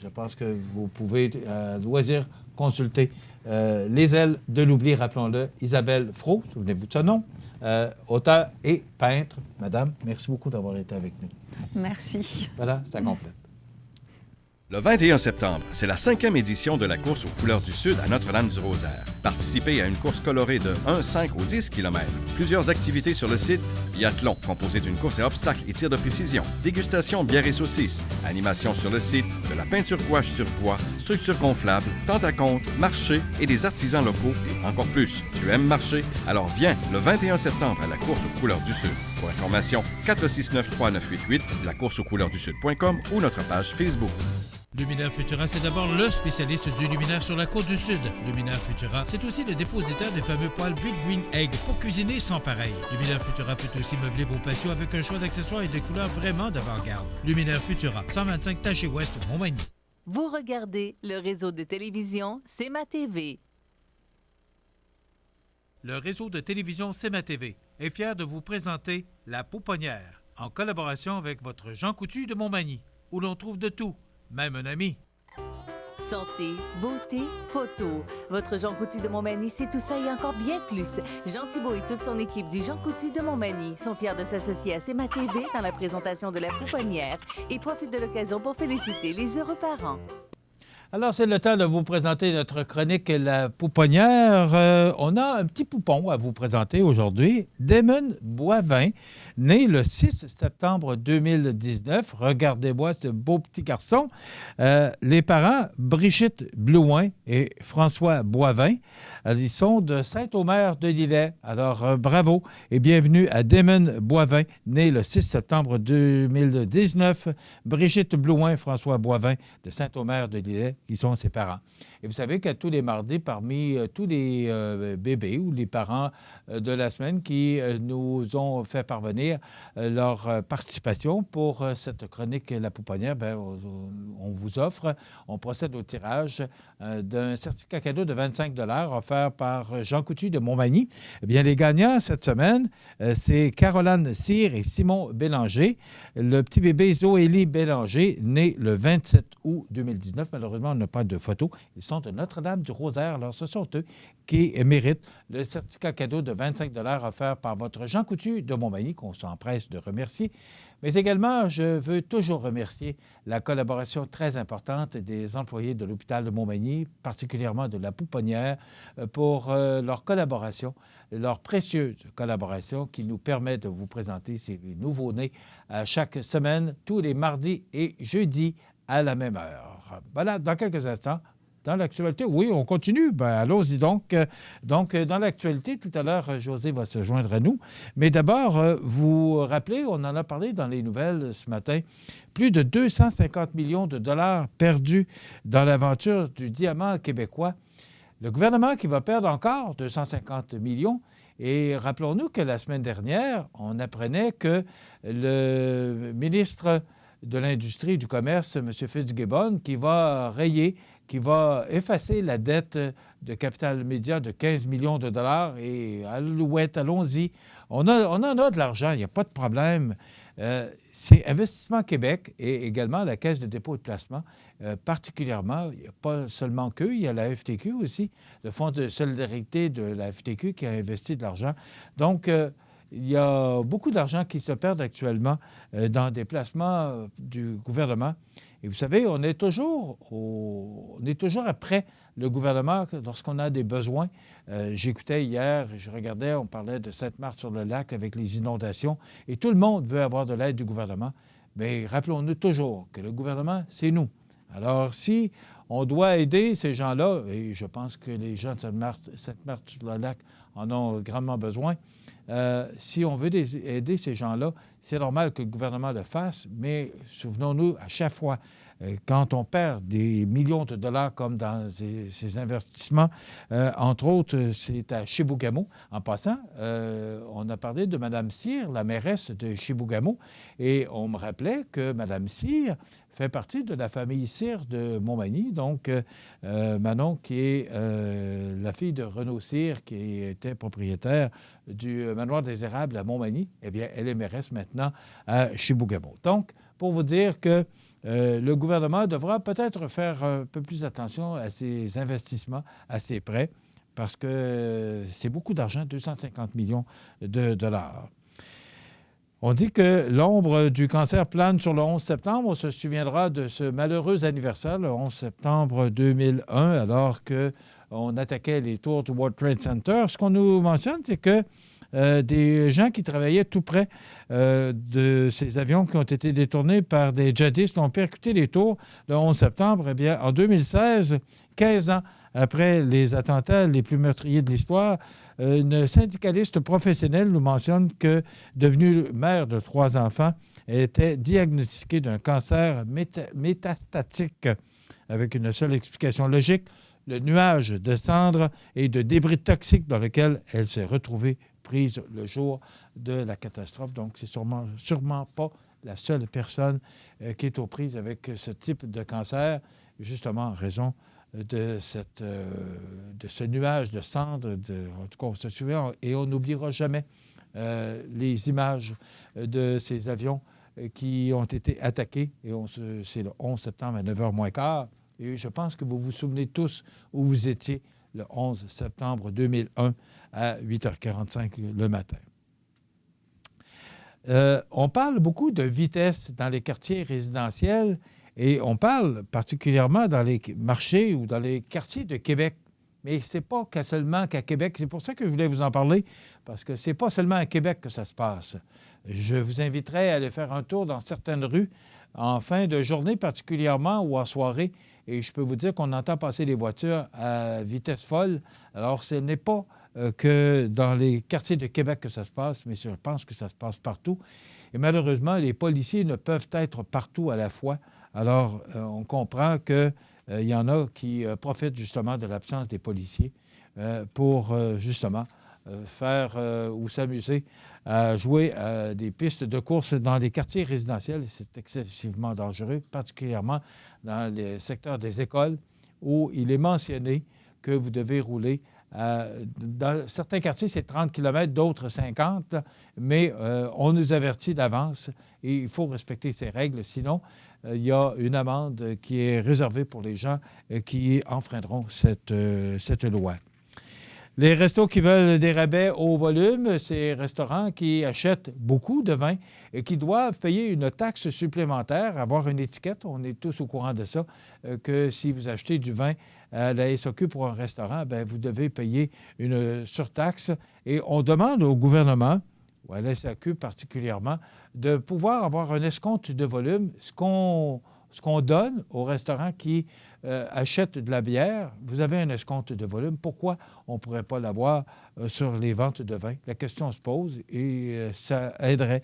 je pense que vous pouvez à loisir consulter Les ailes de l'oubli, rappelons-le, Isabelle Fraud, souvenez-vous de ce nom, auteure et peintre. Madame, merci beaucoup d'avoir été avec nous. Merci. Voilà, ça complète. Le 21 septembre, c'est la 5e édition de la course aux couleurs du Sud à Notre-Dame-du-Rosaire. Participez à une course colorée de 1, 5 ou 10 km. Plusieurs activités sur le site. Biathlon, composé d'une course à obstacles et tir de précision. Dégustation de bière et saucisses. Animation sur le site. De la peinture gouache sur bois. Structure gonflable. Tente à compte. Marché et des artisans locaux. Et encore plus. Tu aimes marcher? Alors viens le 21 septembre à la course aux couleurs du Sud. Pour information, 469-3988, lacourseauxcouleurssud.com ou notre page Facebook. Luminaire Futura, c'est d'abord le spécialiste du luminaire sur la côte du Sud. Luminaire Futura, c'est aussi le dépositaire des fameux poêles Big Green Egg pour cuisiner sans pareil. Luminaire Futura peut aussi meubler vos patios avec un choix d'accessoires et de couleurs vraiment d'avant-garde. Luminaire Futura, 125 Taché Ouest, Montmagny. Vous regardez le réseau de télévision C'est ma TV. Le réseau de télévision C'est ma TV est fier de vous présenter La Pouponnière, en collaboration avec votre Jean Coutu de Montmagny, où l'on trouve de tout. Même un ami. Santé, beauté, photo. Votre Jean Coutu de Montmagny, c'est tout ça et encore bien plus. Jean Thibault et toute son équipe du Jean Coutu de Montmagny sont fiers de s'associer à C'est ma TV dans la présentation de La Pouponnière et profitent de l'occasion pour féliciter les heureux parents. Alors, c'est le temps de vous présenter notre chronique La Pouponnière. On a un petit poupon à vous présenter aujourd'hui. Damon Boivin, né le 6 septembre 2019. Regardez-moi ce beau petit garçon. Les parents, Brigitte Blouin et François Boivin, ils sont de Saint-Omer-de-Lillet. Alors, bravo et bienvenue à Damon Boivin, né le 6 septembre 2019. Brigitte Blouin et François Boivin de Saint-Omer-de-Lillet, qui sont ses parents. Et vous savez qu'à tous les mardis, parmi tous les bébés ou les parents de la semaine qui nous ont fait parvenir leur participation pour cette chronique La Pouponnière, on vous offre, on procède au tirage d'un certificat cadeau de 25 $ offert par Jean Coutu de Montmagny. Eh bien, les gagnants cette semaine, c'est Caroline Cyr et Simon Bélanger. Le petit bébé Zoélie Bélanger, né le 27 août 2019. Malheureusement, malheureusement, on n'a pas de photos. Ils sont de Notre-Dame-du-Rosaire. Alors, ce sont eux qui méritent le certificat cadeau de 25 $ offert par votre Jean Coutu de Montmagny, qu'on s'empresse de remercier. Mais également, je veux toujours remercier la collaboration très importante des employés de l'hôpital de Montmagny, particulièrement de la Pouponnière, pour leur collaboration, leur précieuse collaboration qui nous permet de vous présenter ces nouveaux-nés chaque semaine, tous les mardis et jeudis à la même heure. Voilà, dans quelques instants, dans l'actualité, oui, on continue. Ben, allons-y donc. Donc, dans l'actualité, tout à l'heure, José va se joindre à nous. Mais d'abord, vous rappelez, on en a parlé dans les nouvelles ce matin, plus de 250 millions de dollars perdus dans l'aventure du diamant québécois. Le gouvernement qui va perdre encore 250 millions. Et rappelons-nous que la semaine dernière, on apprenait que le ministre de l'Industrie et du Commerce, M. Fitzgibbon, qui va effacer la dette de Capital Média de 15 millions de dollars. Et alouette, allons-y. On en a de l'argent, il n'y a pas de problème. C'est Investissement Québec et également la Caisse de dépôt et de placement, particulièrement. Il n'y a pas seulement qu'eux, il y a la FTQ aussi, le Fonds de solidarité de la FTQ qui a investi de l'argent. Donc, il y a beaucoup d'argent qui se perd actuellement dans des placements du gouvernement. Et vous savez, on est toujours après le gouvernement lorsqu'on a des besoins. J'écoutais hier, je regardais, on parlait de Sainte-Marthe-sur-le-Lac avec les inondations, et tout le monde veut avoir de l'aide du gouvernement. Mais rappelons-nous toujours que le gouvernement, c'est nous. Alors, si on doit aider ces gens-là, et je pense que les gens de Sainte-Marthe-sur-le-Lac en ont grandement besoin, si on veut aider ces gens-là, c'est normal que le gouvernement le fasse, mais souvenons-nous, à chaque fois, quand on perd des millions de dollars comme dans ces investissements, entre autres, c'est à Chibougamau. En passant, on a parlé de Mme Cyr, la mairesse de Chibougamau, et on me rappelait que Mme Cyr fait partie de la famille Cyr de Montmagny, donc Manon, qui est la fille de Renaud Cyr, qui était propriétaire du manoir des Érables à Montmagny. Eh bien, elle est mairesse maintenant à Chibougamau. Donc, pour vous dire que le gouvernement devra peut-être faire un peu plus attention à ses investissements, à ses prêts, parce que c'est beaucoup d'argent, 250 millions de dollars. On dit que l'ombre du cancer plane sur le 11 septembre. On se souviendra de ce malheureux anniversaire, le 11 septembre 2001, alors qu'on attaquait les tours du World Trade Center. Ce qu'on nous mentionne, c'est que des gens qui travaillaient tout près de ces avions qui ont été détournés par des djihadistes ont percuté les tours le 11 septembre. Eh bien, en 2016, 15 ans après les attentats les plus meurtriers de l'histoire, une syndicaliste professionnelle nous mentionne que, devenue mère de 3 enfants, elle était diagnostiquée d'un cancer métastatique avec une seule explication logique, le nuage de cendres et de débris toxiques dans lequel elle s'est retrouvée prise le jour de la catastrophe. Donc, c'est sûrement pas la seule personne qui est aux prises avec ce type de cancer, justement en raison de ce nuage de cendres. En tout cas, on se souvient et on n'oubliera jamais les images de ces avions qui ont été attaqués. Et c'est le 11 septembre à 9h moins quart. Et je pense que vous vous souvenez tous où vous étiez le 11 septembre 2001 à 8h45 le matin. On parle beaucoup de vitesse dans les quartiers résidentiels et on parle particulièrement dans les marchés ou dans les quartiers de Québec. Mais ce n'est pas seulement qu'à Québec. C'est pour ça que je voulais vous en parler, parce que ce n'est pas seulement à Québec que ça se passe. Je vous inviterai à aller faire un tour dans certaines rues en fin de journée particulièrement ou en soirée. Et je peux vous dire qu'on entend passer les voitures à vitesse folle. Alors, ce n'est pas que dans les quartiers de Québec que ça se passe, mais je pense que ça se passe partout. Et malheureusement, les policiers ne peuvent être partout à la fois. Alors, on comprend qu'il y en a qui profitent justement de l'absence des policiers pour justement faire ou s'amuser à jouer à des pistes de course dans les quartiers résidentiels. C'est excessivement dangereux, particulièrement dans les secteurs des écoles où il est mentionné que vous devez rouler Dans certains quartiers, c'est 30 km, d'autres 50, mais on nous avertit d'avance et il faut respecter ces règles. Sinon, il y a une amende qui est réservée pour les gens qui enfreindront cette loi. Les restos qui veulent des rabais au volume, ces restaurants qui achètent beaucoup de vin et qui doivent payer une taxe supplémentaire, avoir une étiquette, on est tous au courant de ça, que si vous achetez du vin à la SAQ pour un restaurant, bien, vous devez payer une surtaxe. Et on demande au gouvernement, ou à la SAQ particulièrement, de pouvoir avoir un escompte de volume, ce qu'on donne aux restaurants qui achètent de la bière. Vous avez un escompte de volume. Pourquoi on ne pourrait pas l'avoir sur les ventes de vin? La question se pose et ça aiderait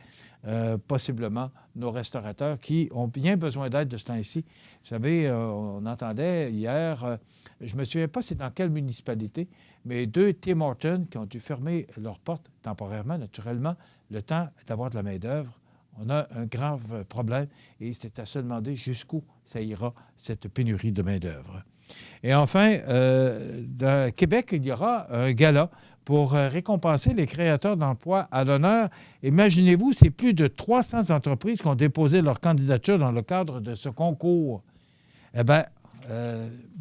possiblement nos restaurateurs qui ont bien besoin d'aide de ce temps-ci. Vous savez, on entendait hier, je ne me souviens pas c'est dans quelle municipalité, mais 2 Tim Hortons qui ont dû fermer leurs portes temporairement, naturellement, le temps d'avoir de la main-d'œuvre. On a un grave problème et c'est à se demander jusqu'où ça ira, cette pénurie de main-d'œuvre. Et enfin, dans Québec, il y aura un gala pour récompenser les créateurs d'emplois à l'honneur. Imaginez-vous, c'est plus de 300 entreprises qui ont déposé leur candidature dans le cadre de ce concours. Eh bien,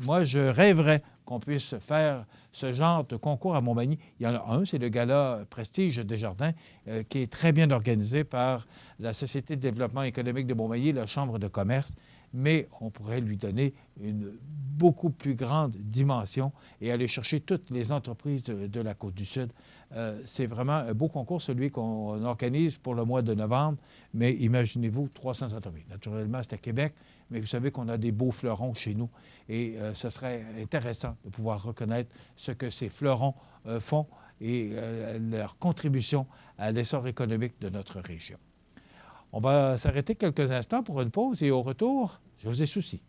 moi, je rêverais qu'on puisse faire ce genre de concours à Montmagny. Il y en a un, c'est le Gala Prestige Desjardins, qui est très bien organisé par la Société de développement économique de Montmagny, la Chambre de commerce, mais on pourrait lui donner une beaucoup plus grande dimension et aller chercher toutes les entreprises de la Côte-du-Sud. C'est vraiment un beau concours, celui qu'on organise pour le mois de novembre, mais imaginez-vous, 300 entreprises. Naturellement, c'est à Québec, mais vous savez qu'on a des beaux fleurons chez nous et ce serait intéressant de pouvoir reconnaître ce que ces fleurons font et leur contribution à l'essor économique de notre région. On va s'arrêter quelques instants pour une pause et au retour, José Soucy.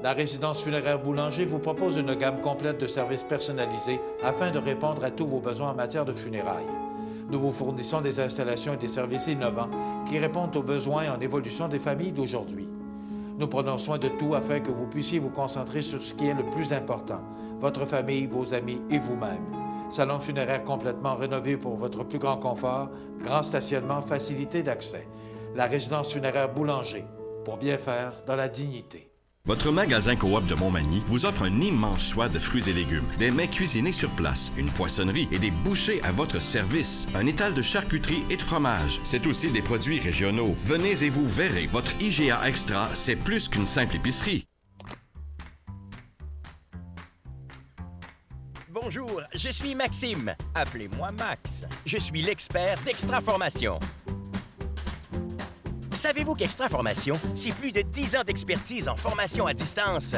La résidence funéraire Boulanger vous propose une gamme complète de services personnalisés afin de répondre à tous vos besoins en matière de funérailles. Nous vous fournissons des installations et des services innovants qui répondent aux besoins en évolution des familles d'aujourd'hui. Nous prenons soin de tout afin que vous puissiez vous concentrer sur ce qui est le plus important, votre famille, vos amis et vous-même. Salon funéraire complètement rénové pour votre plus grand confort, grand stationnement, facilité d'accès. La résidence funéraire Boulanger, pour bien faire dans la dignité. Votre magasin Coop de Montmagny vous offre un immense choix de fruits et légumes, des mets cuisinés sur place, une poissonnerie et des bouchers à votre service, un étal de charcuterie et de fromage. C'est aussi des produits régionaux. Venez et vous verrez, votre IGA Extra, c'est plus qu'une simple épicerie. Bonjour, je suis Maxime. Appelez-moi Max. Je suis l'expert d'Extra Formation. Savez-vous qu'Extra Formation, c'est plus de 10 ans d'expertise en formation à distance?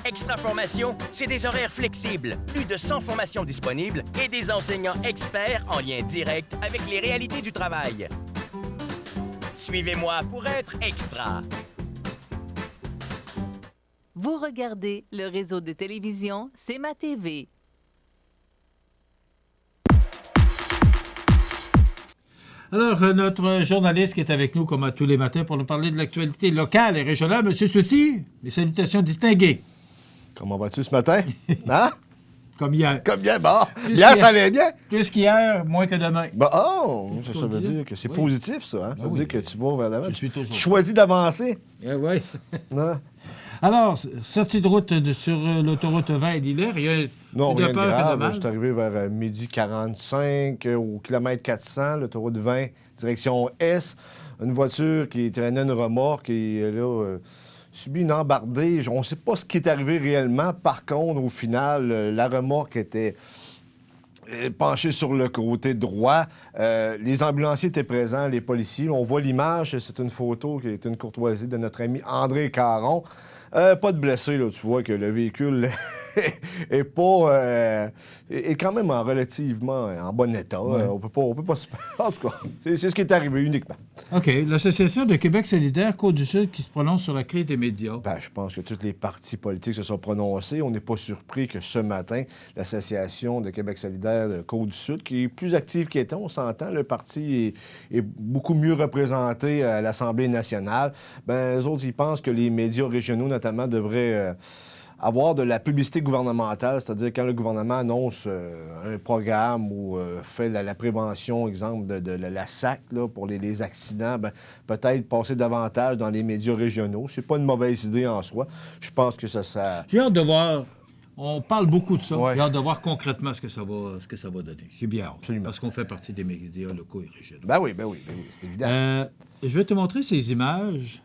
Extra Formation, c'est des horaires flexibles, plus de 100 formations disponibles et des enseignants experts en lien direct avec les réalités du travail. Suivez-moi pour être extra. Vous regardez le réseau de télévision C'est ma TV. Alors, notre journaliste qui est avec nous, comme à tous les matins, pour nous parler de l'actualité locale et régionale, M. Soucy, les salutations distinguées. Comment vas-tu ce matin? Hein? Comme hier. Comme hier, bon. Hier, ça allait bien. Plus qu'hier, moins que demain. Bon, ça veut dire que c'est positif, ça. Hein? Ça veut dire que tu vas vers l'avant. Tu choisis d'avancer. Oui. Alors, sortie de route sur l'autoroute 20 et l'Hilaire, il y a non, rien de grave. Je suis arrivé vers midi 45 au kilomètre 400, l'autoroute 20, direction S. Une voiture qui traînait une remorque et là, subit une embardée. On ne sait pas ce qui est arrivé réellement. Par contre, au final, la remorque était penchée sur le côté droit. Les ambulanciers étaient présents, les policiers. On voit l'image, c'est une photo qui est une courtoisie de notre ami André Caron. Pas de blessés, là, tu vois que le véhicule est quand même relativement en bon état. Ouais. On peut pas se... En tout cas, c'est ce qui est arrivé uniquement. OK. L'Association de Québec solidaire Côte-du-Sud qui se prononce sur la crise des médias. Ben, je pense que tous les partis politiques se sont prononcés. On n'est pas surpris que ce matin, l'Association de Québec solidaire de Côte-du-Sud, qui est plus active qu'étant, on s'entend, le parti est beaucoup mieux représenté à l'Assemblée nationale. Ben, eux autres, ils pensent que les médias régionaux, notamment, devraient avoir de la publicité gouvernementale, c'est-à-dire quand le gouvernement annonce un programme ou fait la prévention, exemple, de la SAC là, pour les accidents, ben, peut-être passer davantage dans les médias régionaux. C'est pas une mauvaise idée en soi. Je pense que ça... J'ai hâte de voir. On parle beaucoup de ça. Ouais. J'ai hâte de voir concrètement ce que ça va donner. J'ai bien hâte. Absolument. Parce qu'on fait partie des médias locaux et régionaux. Ben oui, c'est évident. Je vais te montrer ces images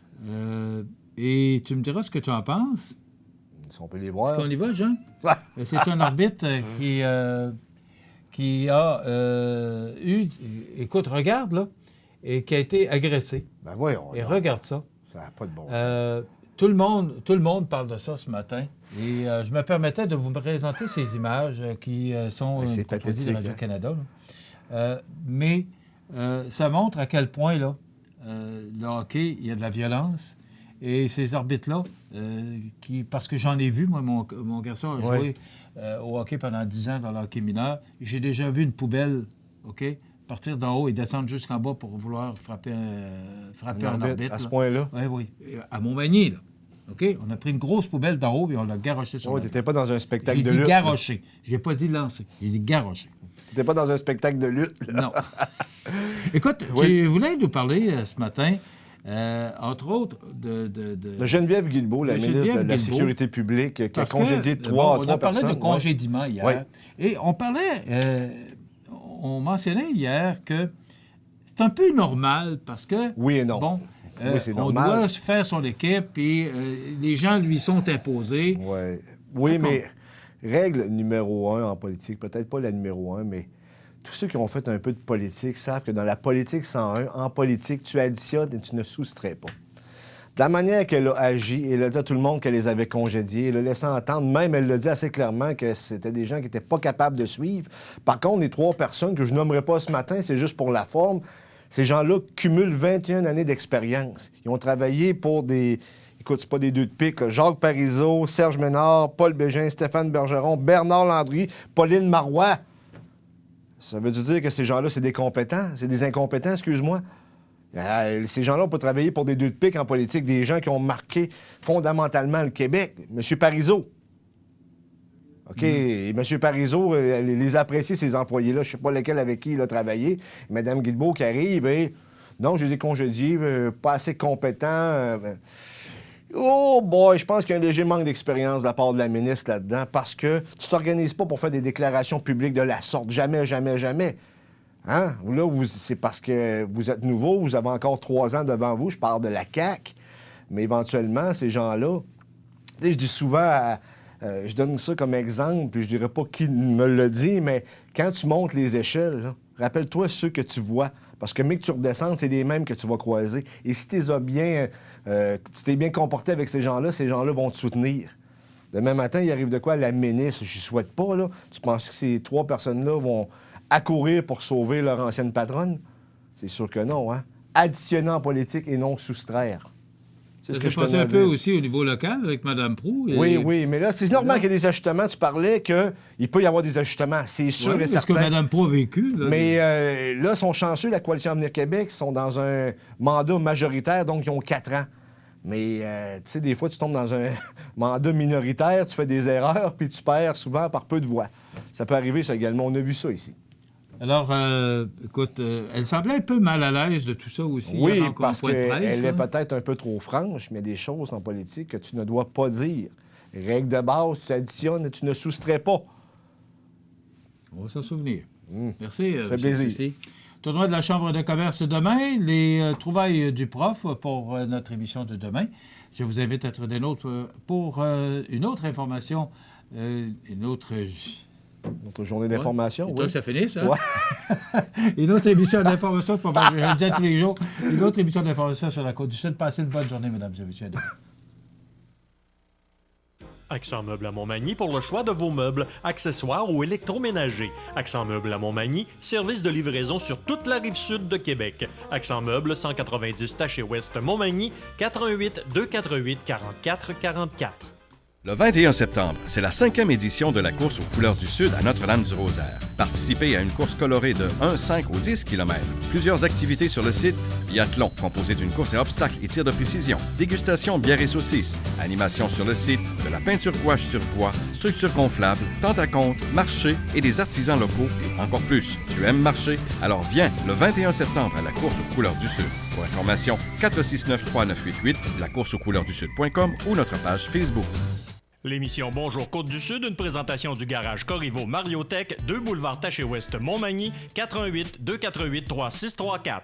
et tu me diras ce que tu en penses. Si on peut les voir. Est-ce qu'on y va, Jean? Ouais. C'est un orbite qui a eu... Écoute, regarde, là, et qui a été agressé. Ben voyons. Et regarde ça. Ça n'a pas de bon sens. Tout le monde parle de ça ce matin. Et je me permettais de vous présenter ces images qui sont c'est une coproduit de pathétique, Radio-Canada. Mais ça montre à quel point, là, le hockey, il y a de la violence. Et ces arbitres-là, parce que j'en ai vu, moi, mon garçon a joué au hockey pendant 10 ans dans le hockey mineur. J'ai déjà vu une poubelle, OK, partir d'en haut et descendre jusqu'en bas pour vouloir frapper un arbitre. À ce point-là? Oui. À Montmagny, là. OK? On a pris une grosse poubelle d'en haut et on l'a garoché sur tu n'étais pas dans un spectacle de lutte. J'ai dit garoché. Je n'ai pas dit lancer. J'ai dit garoché. Tu n'étais pas dans un spectacle de lutte, là. Non. Écoute, tu voulais nous parler ce matin, entre autres, de Geneviève Guilbeault, la ministre de la Sécurité publique, qui a congédié trois personnes. On parlait de congédiement hier. Oui. Et on parlait... on mentionnait hier que c'est un peu normal parce que... Oui et non. Bon, c'est on normal. doit faire son équipe et les gens lui sont imposés. Oui, mais règle numéro 1 en politique, peut-être pas la numéro 1, mais tous ceux qui ont fait un peu de politique savent que dans la politique 101, en politique, tu additionnes et tu ne soustrais pas. De la manière qu'elle a agi, elle a dit à tout le monde qu'elle les avait congédiés, elle a laissé entendre, même elle l'a dit assez clairement, que c'était des gens qui n'étaient pas capables de suivre. Par contre, les 3 personnes que je nommerai pas ce matin, c'est juste pour la forme, ces gens-là cumulent 21 années d'expérience. Ils ont travaillé pour des... Écoute, c'est pas des deux de pique, là. Jacques Parizeau, Serge Ménard, Paul Bégin, Stéphane Bergeron, Bernard Landry, Pauline Marois. Ça veut dire que ces gens-là, c'est des compétents? C'est des incompétents, excuse-moi? Ces gens-là, on peut travailler pour des deux de pique en politique, des gens qui ont marqué fondamentalement le Québec. M. Parizeau. OK, et M. Parizeau, les apprécie, ces employés-là. Je ne sais pas lesquels avec qui il a travaillé. Mme Guilbeault qui arrive et... Non, je les ai congédiés, pas assez compétents. Oh boy, je pense qu'il y a un léger manque d'expérience de la part de la ministre là-dedans parce que tu t'organises pas pour faire des déclarations publiques de la sorte. Jamais, jamais, jamais. Hein? Là, c'est parce que vous êtes nouveau, vous avez encore 3 ans devant vous. Je parle de la CAQ. Mais éventuellement, ces gens-là... Tu sais, je dis souvent... je donne ça comme exemple, puis je dirais pas qui me le dit, mais quand tu montes les échelles, là, rappelle-toi ceux que tu vois. Parce que, mais que tu redescendes, c'est les mêmes que tu vas croiser. Et si tu t'es bien comporté avec ces gens-là vont te soutenir. Demain matin, il arrive de quoi à la ministre? Je ne souhaite pas, là. Tu penses que ces 3 personnes-là vont accourir pour sauver leur ancienne patronne? C'est sûr que non, hein? Additionner en politique et non soustraire. C'est ce que je pensais un peu aussi au niveau local avec Mme Proulx. Oui, mais là, c'est normal qu'il y ait des ajustements. Tu parlais qu'il peut y avoir des ajustements, c'est sûr et certain. C'est ce que Mme Proulx a vécu. Là, mais là, ils sont chanceux, la Coalition Avenir Québec, ils sont dans un mandat majoritaire, donc ils ont 4 ans. Mais, tu sais, des fois, tu tombes dans un mandat minoritaire, tu fais des erreurs, puis tu perds souvent par peu de voix. Ça peut arriver, ça, également. On a vu ça ici. Alors, écoute, elle semblait un peu mal à l'aise de tout ça aussi. Oui, parce qu'elle est peut-être un peu trop franche, mais il y a des choses en politique que tu ne dois pas dire. Règle de base, tu additionnes et tu ne soustrais pas. On va s'en souvenir. Merci. Ça fait plaisir. Tournoi de la Chambre de commerce demain, les trouvailles du prof pour notre émission de demain. Je vous invite à être des nôtres pour une autre information, une autre journée d'information, oui. C'est que ça finisse, hein? Ouais. Une autre émission d'information, je le dis à tous les jours, une autre émission d'information sur la Côte-du-Sud. Passez une bonne journée, mesdames et messieurs. Accent Meubles à Montmagny pour le choix de vos meubles, accessoires ou électroménagers. Accent Meubles à Montmagny, service de livraison sur toute la rive sud de Québec. Accent Meubles, 190 Taché Ouest Montmagny, 88 248 44 44. Le 21 septembre, c'est la 5e édition de la course aux couleurs du Sud à Notre-Dame-du-Rosaire. Participez à une course colorée de 1, 5 ou 10 km. Plusieurs activités sur le site. Biathlon, composé d'une course à obstacles et tir de précision. Dégustation, bière et saucisses. Animation sur le site. De la peinture gouache sur bois. Structures gonflables. Tente à compte. Marché et des artisans locaux. Et encore plus. Tu aimes marcher? Alors viens le 21 septembre à la course aux couleurs du Sud. Pour information, 469-3988, lacourseauxcouleurssud.com ou notre page Facebook. L'émission Bonjour Côte-du-Sud, une présentation du garage Corriveau Mariotech, 2 boulevard Taché-Ouest Montmagny, 418-248-3634.